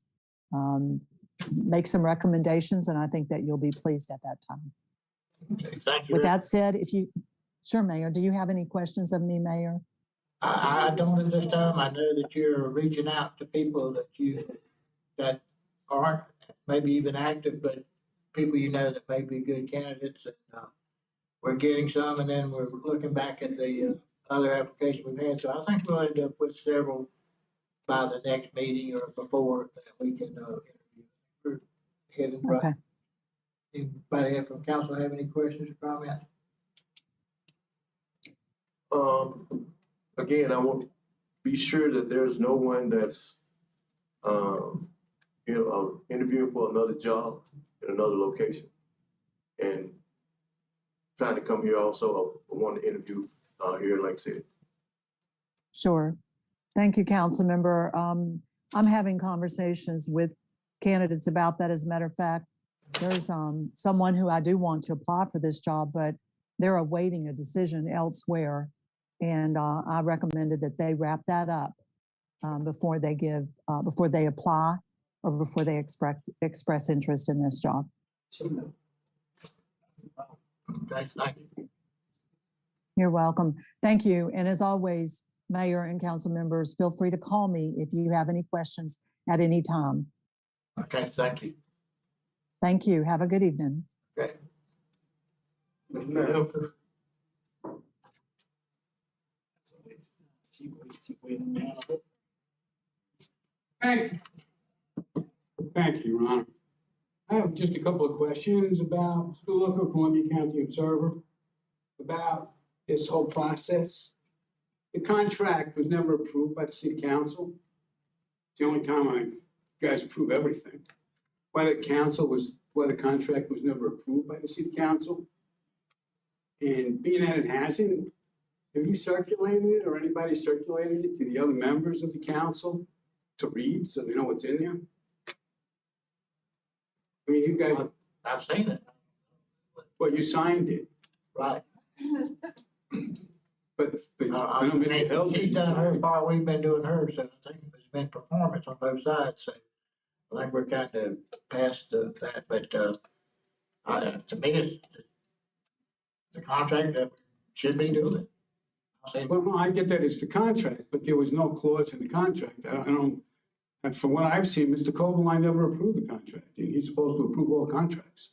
make some recommendations, and I think that you'll be pleased at that time. Okay, thank you. With that said, sure, Mayor, do you have any questions of me, Mayor? I don't at this time. I know that you're reaching out to people that aren't maybe even active, but people you know that may be good candidates. And we're getting some, and then we're looking back at the other applications we've had. So I think we'll end up with several by the next meeting or before that we can interview. We're heading right. Okay. Anybody from council have any questions or comments? Again, I want to be sure that there's no one that's, interviewing for another job in another location and trying to come here also. I want to interview here in Lake City. Sure. Thank you, council member. I'm having conversations with candidates about that. As a matter of fact, there's someone who I do want to apply for this job, but they're awaiting a decision elsewhere. And I recommended that they wrap that up before they apply or before they express interest in this job. Okay, thank you. You're welcome. Thank you. And as always, Mayor and council members, feel free to call me if you have any questions at any time. Okay, thank you. Thank you. Have a good evening. Okay. Mr. Milker. Thank you, Your Honor. I have just a couple of questions about School Local Columbia County Observer, about this whole process. The contract was never approved by the city council. It's the only time you guys approve everything. Why the contract was never approved by the city council. And being that it hasn't, have you circulated it or anybody circulated it to the other members of the council to read so they know what's in there? I mean, you guys, I've seen it. well, you signed it, Right. but I know Mr. Hill. She's done her part, we've been doing hers, so I think there's been performance on both sides, so I think we're kind of past that, but, to me, it's the contract that should be doing. I'll say, Well, no, I get that it's the contract, but there was no clause in the contract. I don't, and from what I've seen, Mr. Cobaline never approved the contract. And he's supposed to approve all contracts.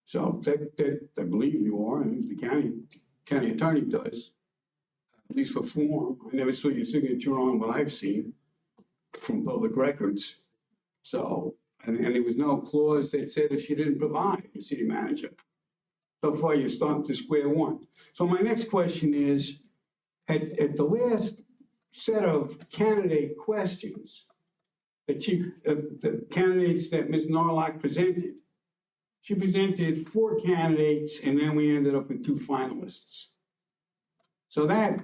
So that I believe you are, and the county attorney does, at least for form. I never saw your signature on what I've seen from public records. So, and there was no clause that said if she didn't provide the city manager. So far, you're starting to square one. So my next question is, at the last set of candidate questions, the candidates that Ms. Norlock presented, she presented 4 candidates, and then we ended up with 2 finalists. So that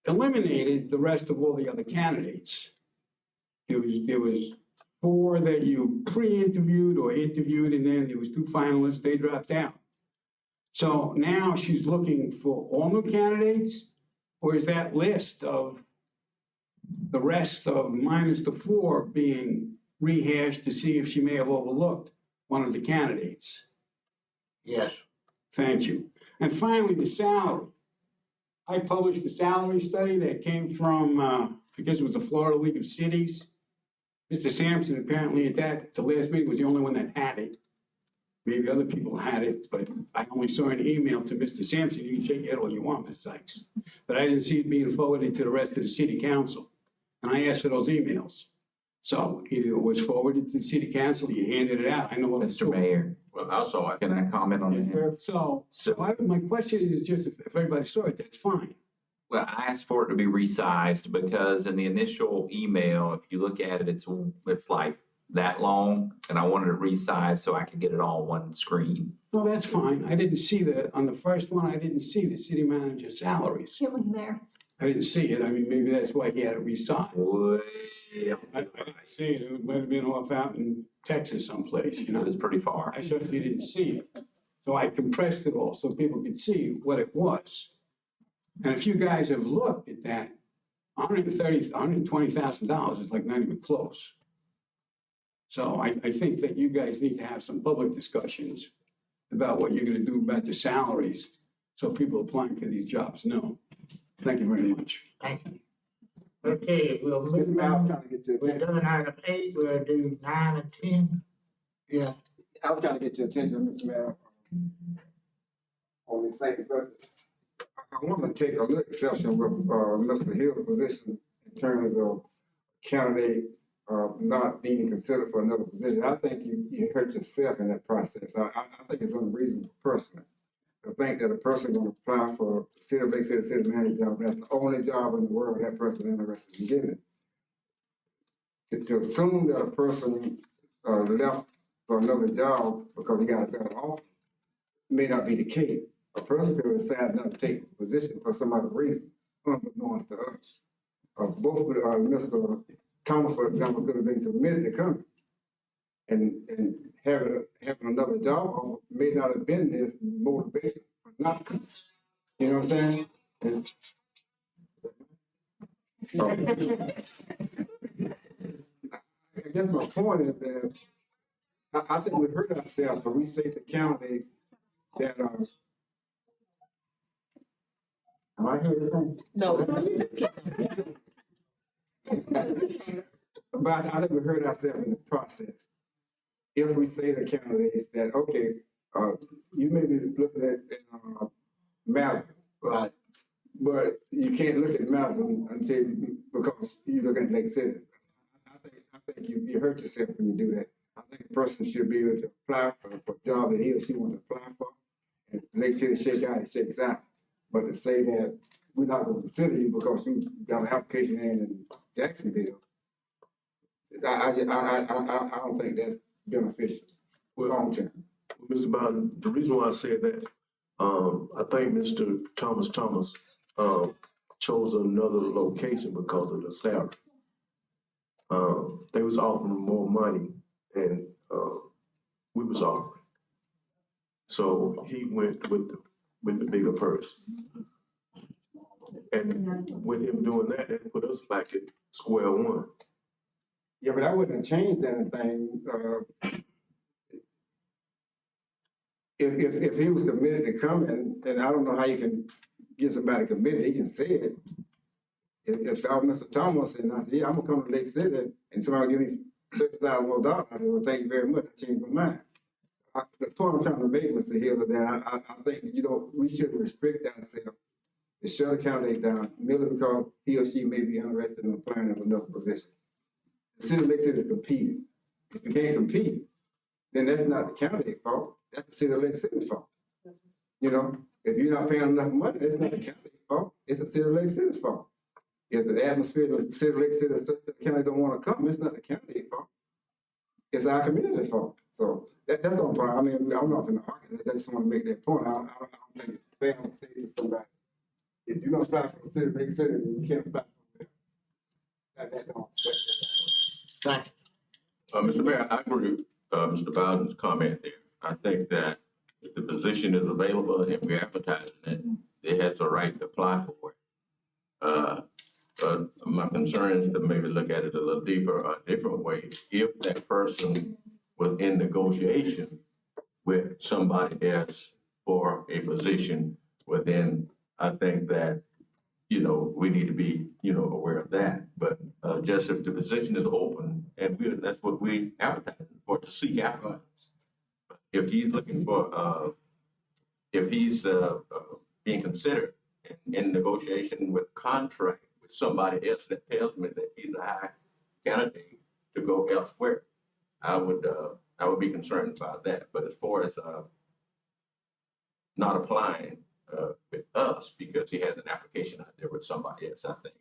eliminated the rest of all the other candidates. There was 4 that you pre-interviewed or interviewed, and then there was 2 finalists, they dropped out. So now she's looking for all new candidates, or is that list of the rest of minus the 4 being rehashed to see if she may have overlooked one of the candidates? yes, Thank you. And finally, the salary. I published the salary study that came from, I guess it was the Florida League of Cities. Mr. Sampson apparently at the last meeting was the only one that had it. Maybe other people had it, but I only saw an email to Mr. Sampson. You can shake your head all you want, Ms. Sykes. But I didn't see it being forwarded to the rest of the city council. And I asked for those emails. So either it was forwarded to the city council, you handed it out. I know what it's Mr. Mayor, Well, I saw it. can I comment on that? So my question is just if everybody saw it, that's fine. Well, I asked for it to be resized because in the initial email, if you look at it, it's like that long, and I wanted it resized so I could get it all on one screen. No, that's fine. I didn't see on the first one, I didn't see the city manager's salaries. It was there. I didn't see it. I mean, maybe that's why he had it resized. Way I didn't see it. It might have been off out in Texas someplace, you know. It was pretty far. I certainly didn't see it. So I compressed it all so people could see what it was. And if you guys have looked at that, $120,000 is like not even close. So I think that you guys need to have some public discussions about what you're gonna do about the salaries, so people applying for these jobs know. Thank you very much. thank you. Okay, we'll move Mr. Mayor, I'm on. trying to get your We're attention. doing item 8, we'll do 9 and 10. Yeah, I was trying to get your attention, Mr. Mayor, on the same subject. I want to take a little exception with Mr. Hill's position in terms of candidate not being considered for another position. I think you hurt yourself in that process. I think it's unreasonable personally. I think that a person going to apply for the city of Lake City city manager job, that's the only job in the world that person is interested in getting. To assume that a person left for another job because he got a better offer may not be the case. A person could decide not to take the position for some other reason, unbeknownst to us. Both Mr. Thomas, for example, could have been committed to come. And having another job offer may not have been his motivation for not coming. You know what I'm saying? And, I guess my point is that I think we hurt ourselves when we say to candidates that I hear everything. No. But I think we hurt ourselves in the process. If we say to candidates that, okay, you may be looking at, Madison. Right. But you can't look at Madison because you're looking at Lake City. I think you hurt yourself when you do that. I think a person should be able to apply for a job that he or she wants to apply for. And Lake City shake out, it shakes out. But to say that we're not going to consider you because you got an application in Jacksonville, I don't think that's beneficial long term. Mr. Bowden, the reason why I said that, I think Mr. Thomas chose another location because of the salary. They was offering more money than we was offering. So he went with the bigger purse. And with him doing that, that put us back at square one. Yeah, but I wouldn't have changed anything. If he was committed to coming, and I don't know how you can get somebody committed, he can say it. If I was Mr. Thomas and I said, yeah, I'm gonna come to Lake City and somebody give me $30,000 more, I said, well, thank you very much, I changed my mind. The point I'm trying to make, Mr. Hill, is that I think, we shouldn't restrict ourselves to shut a candidate down merely because he or she may be interested in applying for another position. The city of Lake City is competing. If you can't compete, then that's not the candidate's fault. That's the city of Lake City's fault. If you're not paying enough money, that's not the candidate's fault. It's the city of Lake City's fault. If the atmosphere of the city of Lake City is such that the candidate don't want to come, it's not the candidate's fault. It's our community's fault. So that's the problem. I mean, I'm not going to argue. I just want to make that point. I don't think it's fair to say to somebody, if you're going to apply for the city of Lake City, then you can't apply for it. That's all. Thank you. Mr. Mayor, I agree with Mr. Bowden's comment there. I think that if the position is available and we're advertising it, they has the right to apply for it. But my concern is to maybe look at it a little deeper, a different way. If that person was in negotiation with somebody else for a position, well, then I think that, we need to be, aware of that. But just if the position is open, and that's what we advertise for, to seek applicants. If he's looking for, if he's being considered in negotiation with contract with somebody else that tells me that he's a high candidate to go elsewhere, I would be concerned about that. But as far as not applying with us because he has an application out there with somebody else, I think,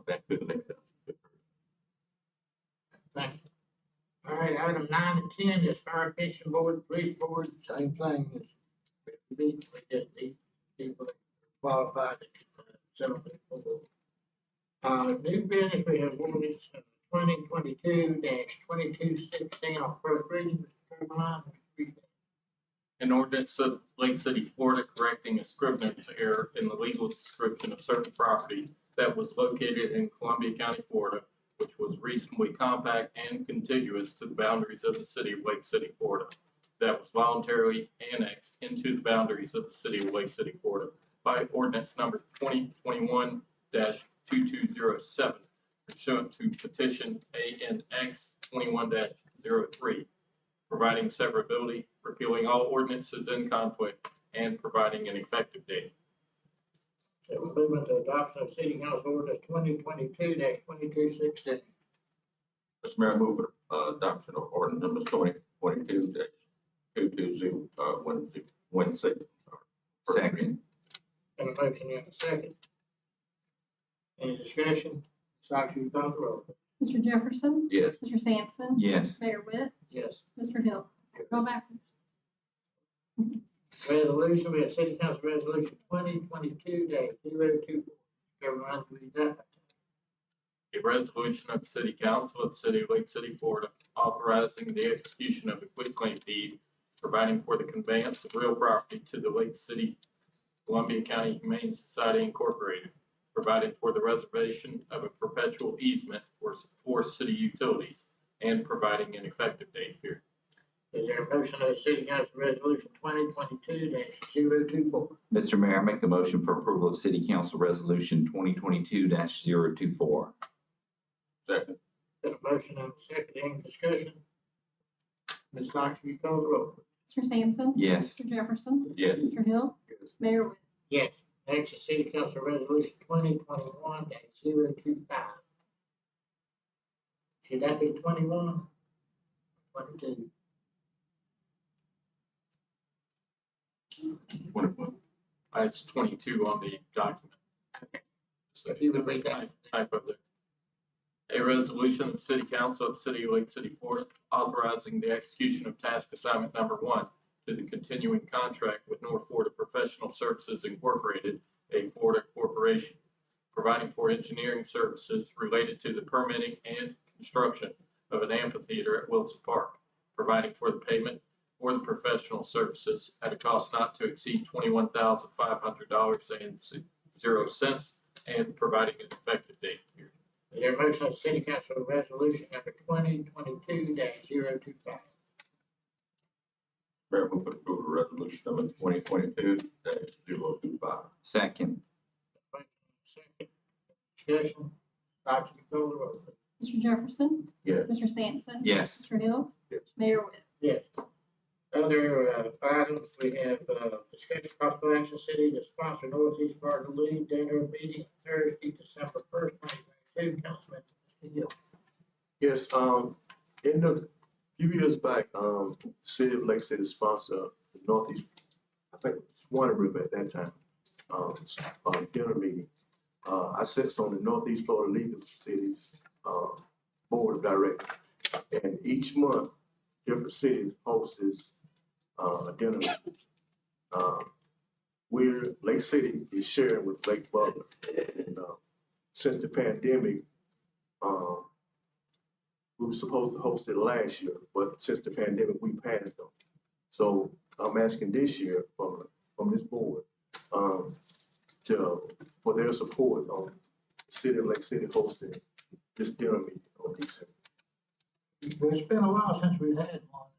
that could limit us. Thank you. All right, item 9 and 10 is fire protection board, police board, same thing. We just need people qualified that can sit on the board. New business, we have ordinance 2022-2216 on first reading. Mr. Carolina, read that. An ordinance of Lake City, Florida, correcting a scrivener's error in the legal description of certain property that was located in Columbia County, Florida, which was reasonably compact and contiguous to the boundaries of the city of Lake City, Florida, that was voluntarily annexed into the boundaries of the city of Lake City, Florida by ordinance number 2021-2207, pursuant to petition ANX 21-03. Providing severability, repealing all ordinances in conflict, and providing an effective date. So we're moving to adoption of city council ordinance 2022-2216. Mr. Mayor, I move for adoption of ordinance number 2022-2216. Second. And a motion and a second. Any discussion? Dr. you call the roll. Mr. Jefferson? Yes. Mr. Sampson? Yes. Mayor Witt? Yes. Mr. Hill? Go backwards. Resolution, we have city council resolution 2022-024. Everyone read that. A resolution of the City Council of the City of Lake City, Florida, authorizing the execution of a quitclaim deed, providing for the conveyance of real property to the Lake City, Columbia County Humane Society Incorporated, providing for the reservation of a perpetual easement for city utilities, and providing an effective date here. Is there a motion on the City Council Resolution 2022-024? Mr. Mayor, I make a motion for approval of City Council Resolution 2022-024. Second. Got a motion and a second, any discussion? Ms. Sykes, will you call the roll? Mr. Sampson? Yes. Mr. Jefferson? Yes. Mr. Hill? Yes. Mayor Webb? Yes. Next is City Council Resolution 2021-025. Should that be 21? 22? 21. It's 22 on the document. So if you would read that. Type of it. A resolution of the City Council of the City of Lake City, Florida, authorizing the execution of task assignment number 1 to the continuing contract with North Florida Professional Services Incorporated, a Florida corporation, providing for engineering services related to the permitting and construction of an amphitheater at Wilson Park, providing for the payment for the professional services at a cost not to exceed $21,500.00, and providing an effective date. Is there a motion on City Council Resolution number 2022-025? Mayor, move for approval of resolution number 2022-025. Second. Second. Discussion. Dr. Nicole, roll. Mr. Jefferson? Yes. Mr. Sampson? Yes. Mr. Hill? Yes. Mayor Webb? Yes. Other items, we have discussion possible action city to sponsor Northeast Florida League dinner meeting Thursday, December 1st, 2022. Councilman Mr. Hill. Yes, in the few years back, City of Lake City sponsored the Northeast, I think it was Swanee River at that time, dinner meeting. I sit on the Northeast Florida League of Cities board of directors, and each month, different cities hosts a dinner meeting. Lake City is sharing with Lake Butler, and since the pandemic, we were supposed to host it last year, but since the pandemic, we passed them. So I'm asking this year from this board for their support on City of Lake City hosting this dinner meeting on December. Well, it's been a while since we've had one.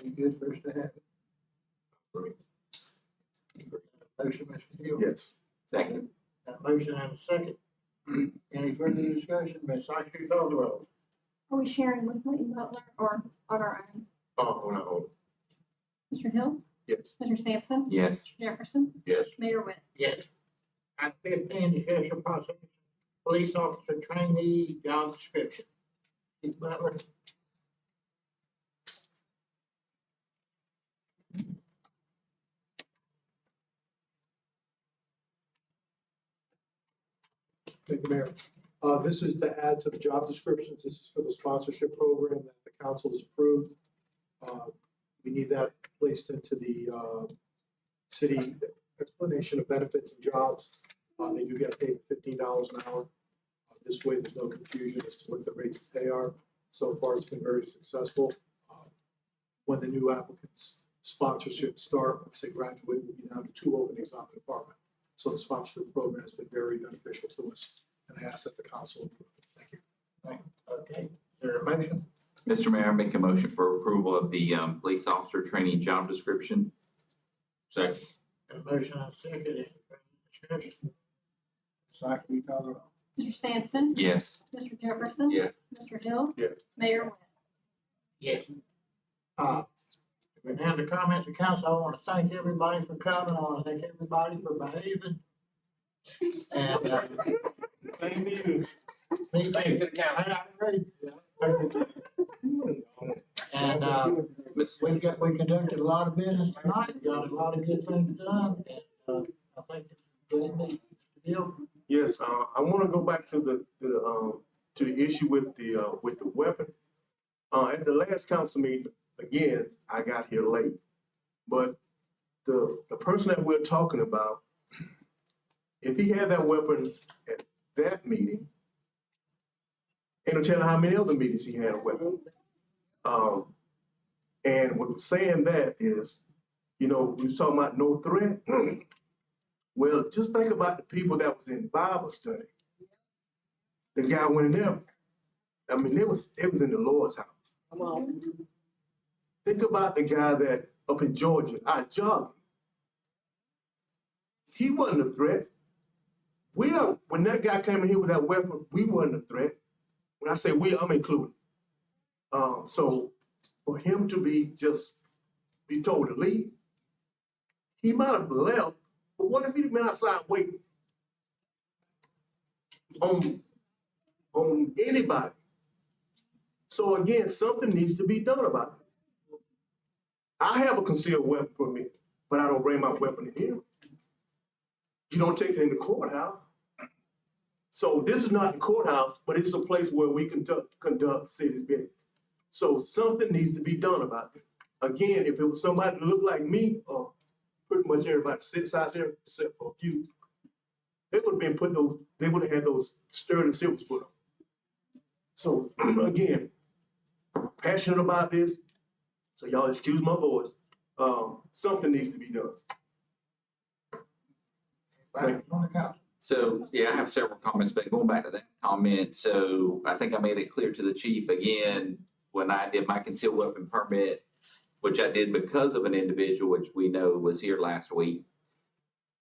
Be good for us to have it. Great. Motion, Mr. Hill. Yes. Second. Got a motion and a second. Any further discussion? Ms. Sykes, will you call the roll? Are we sharing with Clayton Butler or on our own? On our own. Mr. Hill? Yes. Mr. Sampson? Yes. Mr. Jefferson? Yes. Mayor Webb? Yes. Item 15, discussion possible police officer trainee job description. Keith Butler. Thank you, Mayor. This is to add to the job descriptions. This is for the sponsorship program that the council has approved. We need that placed into the city explanation of benefits and jobs. They do get paid $15 an hour. This way, there's no confusion as to what the rates of pay are. So far, it's been very successful. When the new applicants' sponsorship start, once they graduate, we'll be down to 2 openings on the department. So the sponsorship program has been very beneficial to us, and I ask that the council approve it. Thank you. Okay, is there a motion? Mr. Mayor, I make a motion for approval of the police officer training job description. Second. Got a motion and a second. Any further discussion? Ms. Sykes, will you call the roll? Mr. Sampson? Yes. Mr. Jefferson? Yes. Mr. Hill? Yes. Mayor Webb? Yes. We're down to comments of council. I want to thank everybody for coming. I want to thank everybody for behaving. And, Same to you. me too. I agree. And, we conducted a lot of business tonight, got a lot of good things done, and, I think it's a great meeting. Mr. Hill? Yes, I want to go back to the issue with the weapon. At the last council meeting, again, I got here late, but the person that we're talking about, if he had that weapon at that meeting, ain't no telling how many other meetings he had a weapon. And what saying that is, we was talking about no threat. Well, just think about the people that was in Bible study. The guy went in there. I mean, it was in the Lord's house. Think about the guy that up in Georgia, out jogging. He wasn't a threat. When that guy came in here with that weapon, we wasn't a threat. When I say we, I'm included. So for him to be told to leave, he might have left, but what if he'd been outside waiting on anybody? So again, something needs to be done about it. I have a concealed weapon permit, but I don't bring my weapon in here. You don't take it in the courthouse. So this is not the courthouse, but it's a place where we conduct city's business. So something needs to be done about it. Again, if it was somebody that looked like me, or pretty much everybody sits out there, except for a few, they would have had those stirring silvers put on. So again, passionate about this, so y'all excuse my voice. Something needs to be done. So, yeah, I have several comments, but going back to that comment, so I think I made it clear to the chief again, when I did my concealed weapon permit, which I did because of an individual, which we know was here last week.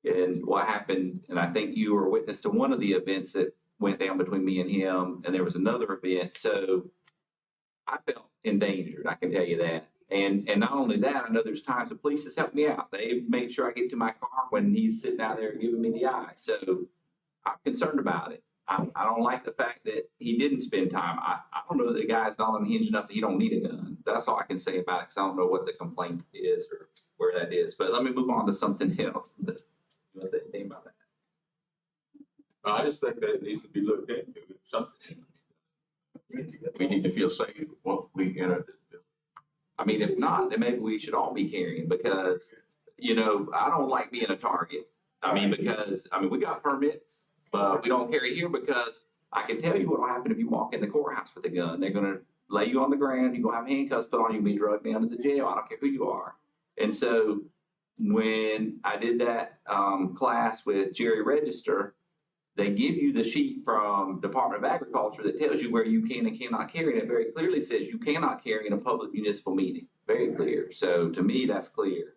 And what happened, and I think you were witness to one of the events that went down between me and him, and there was another event. So I felt endangered, I can tell you that. And not only that, I know there's times the police has helped me out. They've made sure I get to my car when he's sitting out there giving me the eye. So I'm concerned about it. I don't like the fact that he didn't spend time. I don't know that the guy's not unhinged enough that he don't need a gun. That's all I can say about it, because I don't know what the complaint is or where that is. But let me move on to something else. You want to say anything about that? I just think that it needs to be looked into. Something. We need to feel safe once we enter this building. I mean, if not, then maybe we should all be carrying, because, I don't like being a target. Because we got permits, but we don't carry here, because I can tell you what will happen if you walk in the courthouse with a gun. They're going to lay you on the ground. You're going to have handcuffs put on you and be drugged down to the jail. I don't care who you are. And so when I did that class with Jerry Register, they give you the sheet from Department of Agriculture that tells you where you can and cannot carry. And it very clearly says you cannot carry in a public municipal meeting. Very clear. So to me, that's clear.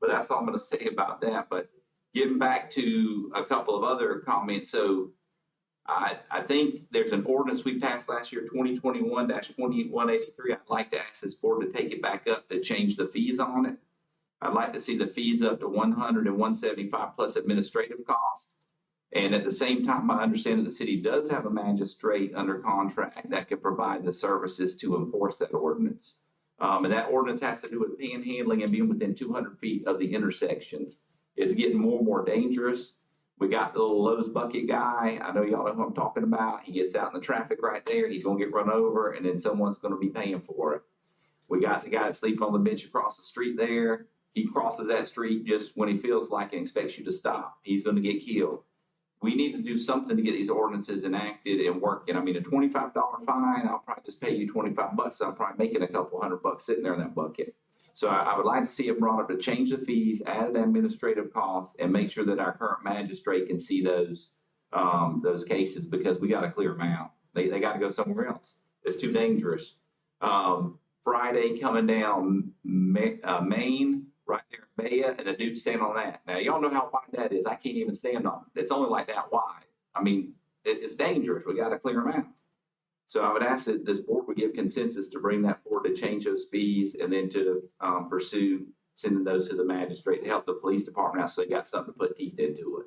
But that's all I'm going to say about that. But getting back to a couple of other comments. So I think there's an ordinance we passed last year, 2021-2183. I'd like to ask this board to take it back up to change the fees on it. I'd like to see the fees up to $100 and $175 plus administrative costs. And at the same time, I understand that the city does have a magistrate under contract that could provide the services to enforce that ordinance. And that ordinance has to do with panhandling and being within 200 feet of the intersections. It's getting more and more dangerous. We got the little Lowe's bucket guy. I know y'all know who I'm talking about. He gets out in the traffic right there. He's going to get run over, and then someone's going to be paying for it. We got the guy that's sleeping on the bench across the street there. He crosses that street just when he feels like it and expects you to stop. He's going to get killed. We need to do something to get these ordinances enacted and working. A $25 fine, I'll probably just pay you $25. I'm probably making a couple $100 sitting there in that bucket. So I would like to see it brought up to change the fees, add administrative costs, and make sure that our current magistrate can see those cases, because we got to clear them out. They got to go somewhere else. It's too dangerous. Friday coming down Main, right there in Baya, and the dude standing on that. Now, y'all know how wide that is. I can't even stand on it. It's only like that wide. It's dangerous. We got to clear them out. So I would ask that this board would give consensus to bring that forward, to change those fees, and then to pursue sending those to the magistrate to help the police department out, so they got something to put teeth into it.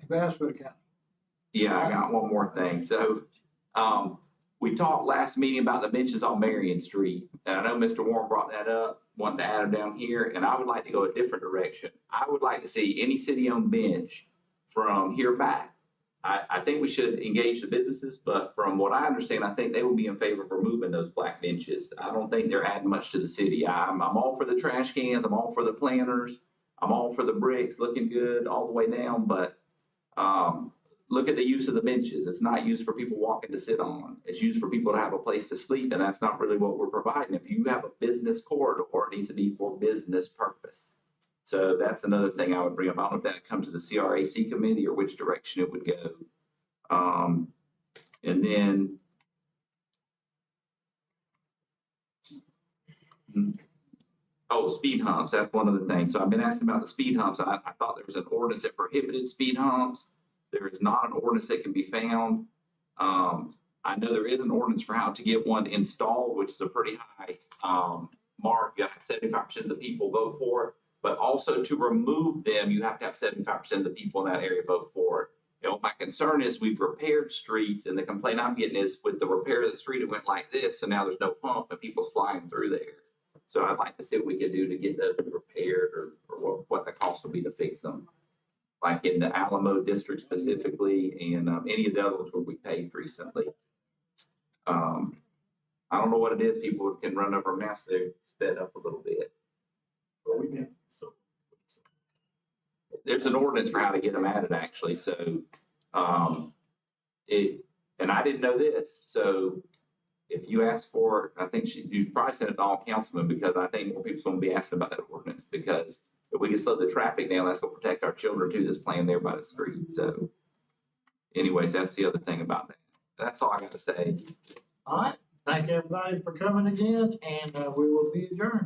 You've asked for the county. Yeah, I got one more thing. So we talked last meeting about the benches on Marion Street. And I know Mr. Warren brought that up, wanting to add them down here, and I would like to go a different direction. I would like to see any city-owned bench from here back. I think we should engage the businesses, but from what I understand, I think they will be in favor of removing those black benches. I don't think they're adding much to the city. I'm all for the trash cans. I'm all for the planters. I'm all for the bricks looking good all the way down, but look at the use of the benches. It's not used for people walking to sit on. It's used for people to have a place to sleep, and that's not really what we're providing. If you have a business corridor, it needs to be for business purpose. So that's another thing I would bring up. I don't know if that comes to the CRAC committee or which direction it would go. And then Oh, speed humps, that's one of the things. So I've been asking about the speed humps. I thought there was an ordinance that prohibited speed humps. There is not an ordinance that can be found. I know there is an ordinance for how to get one installed, which is a pretty high, mark. You gotta have 75% of the people vote for it. But also to remove them, you have to have 75% of the people in that area vote for it. You know, my concern is we've repaired streets, and the complaint I'm getting is with the repair of the street, it went like this, so now there's no pump and people's flying through there. So I'd like to see what we could do to get those repaired, or what the cost would be to fix them. Like in the Alamo district specifically, and any of the others where we paid recently. I don't know what it is, people can run over mass, they're sped up a little bit. But we can, so. There's an ordinance for how to get them added, actually, so, and I didn't know this, so if you ask for it, I think you probably send it to all councilmen, because I think more people's gonna be asking about that ordinance, because if we can slow the traffic down, that's gonna protect our children too, that's playing there by the street, so. Anyways, that's the other thing about that. That's all I got to say. All right, thank everybody for coming again, and we will be adjourned.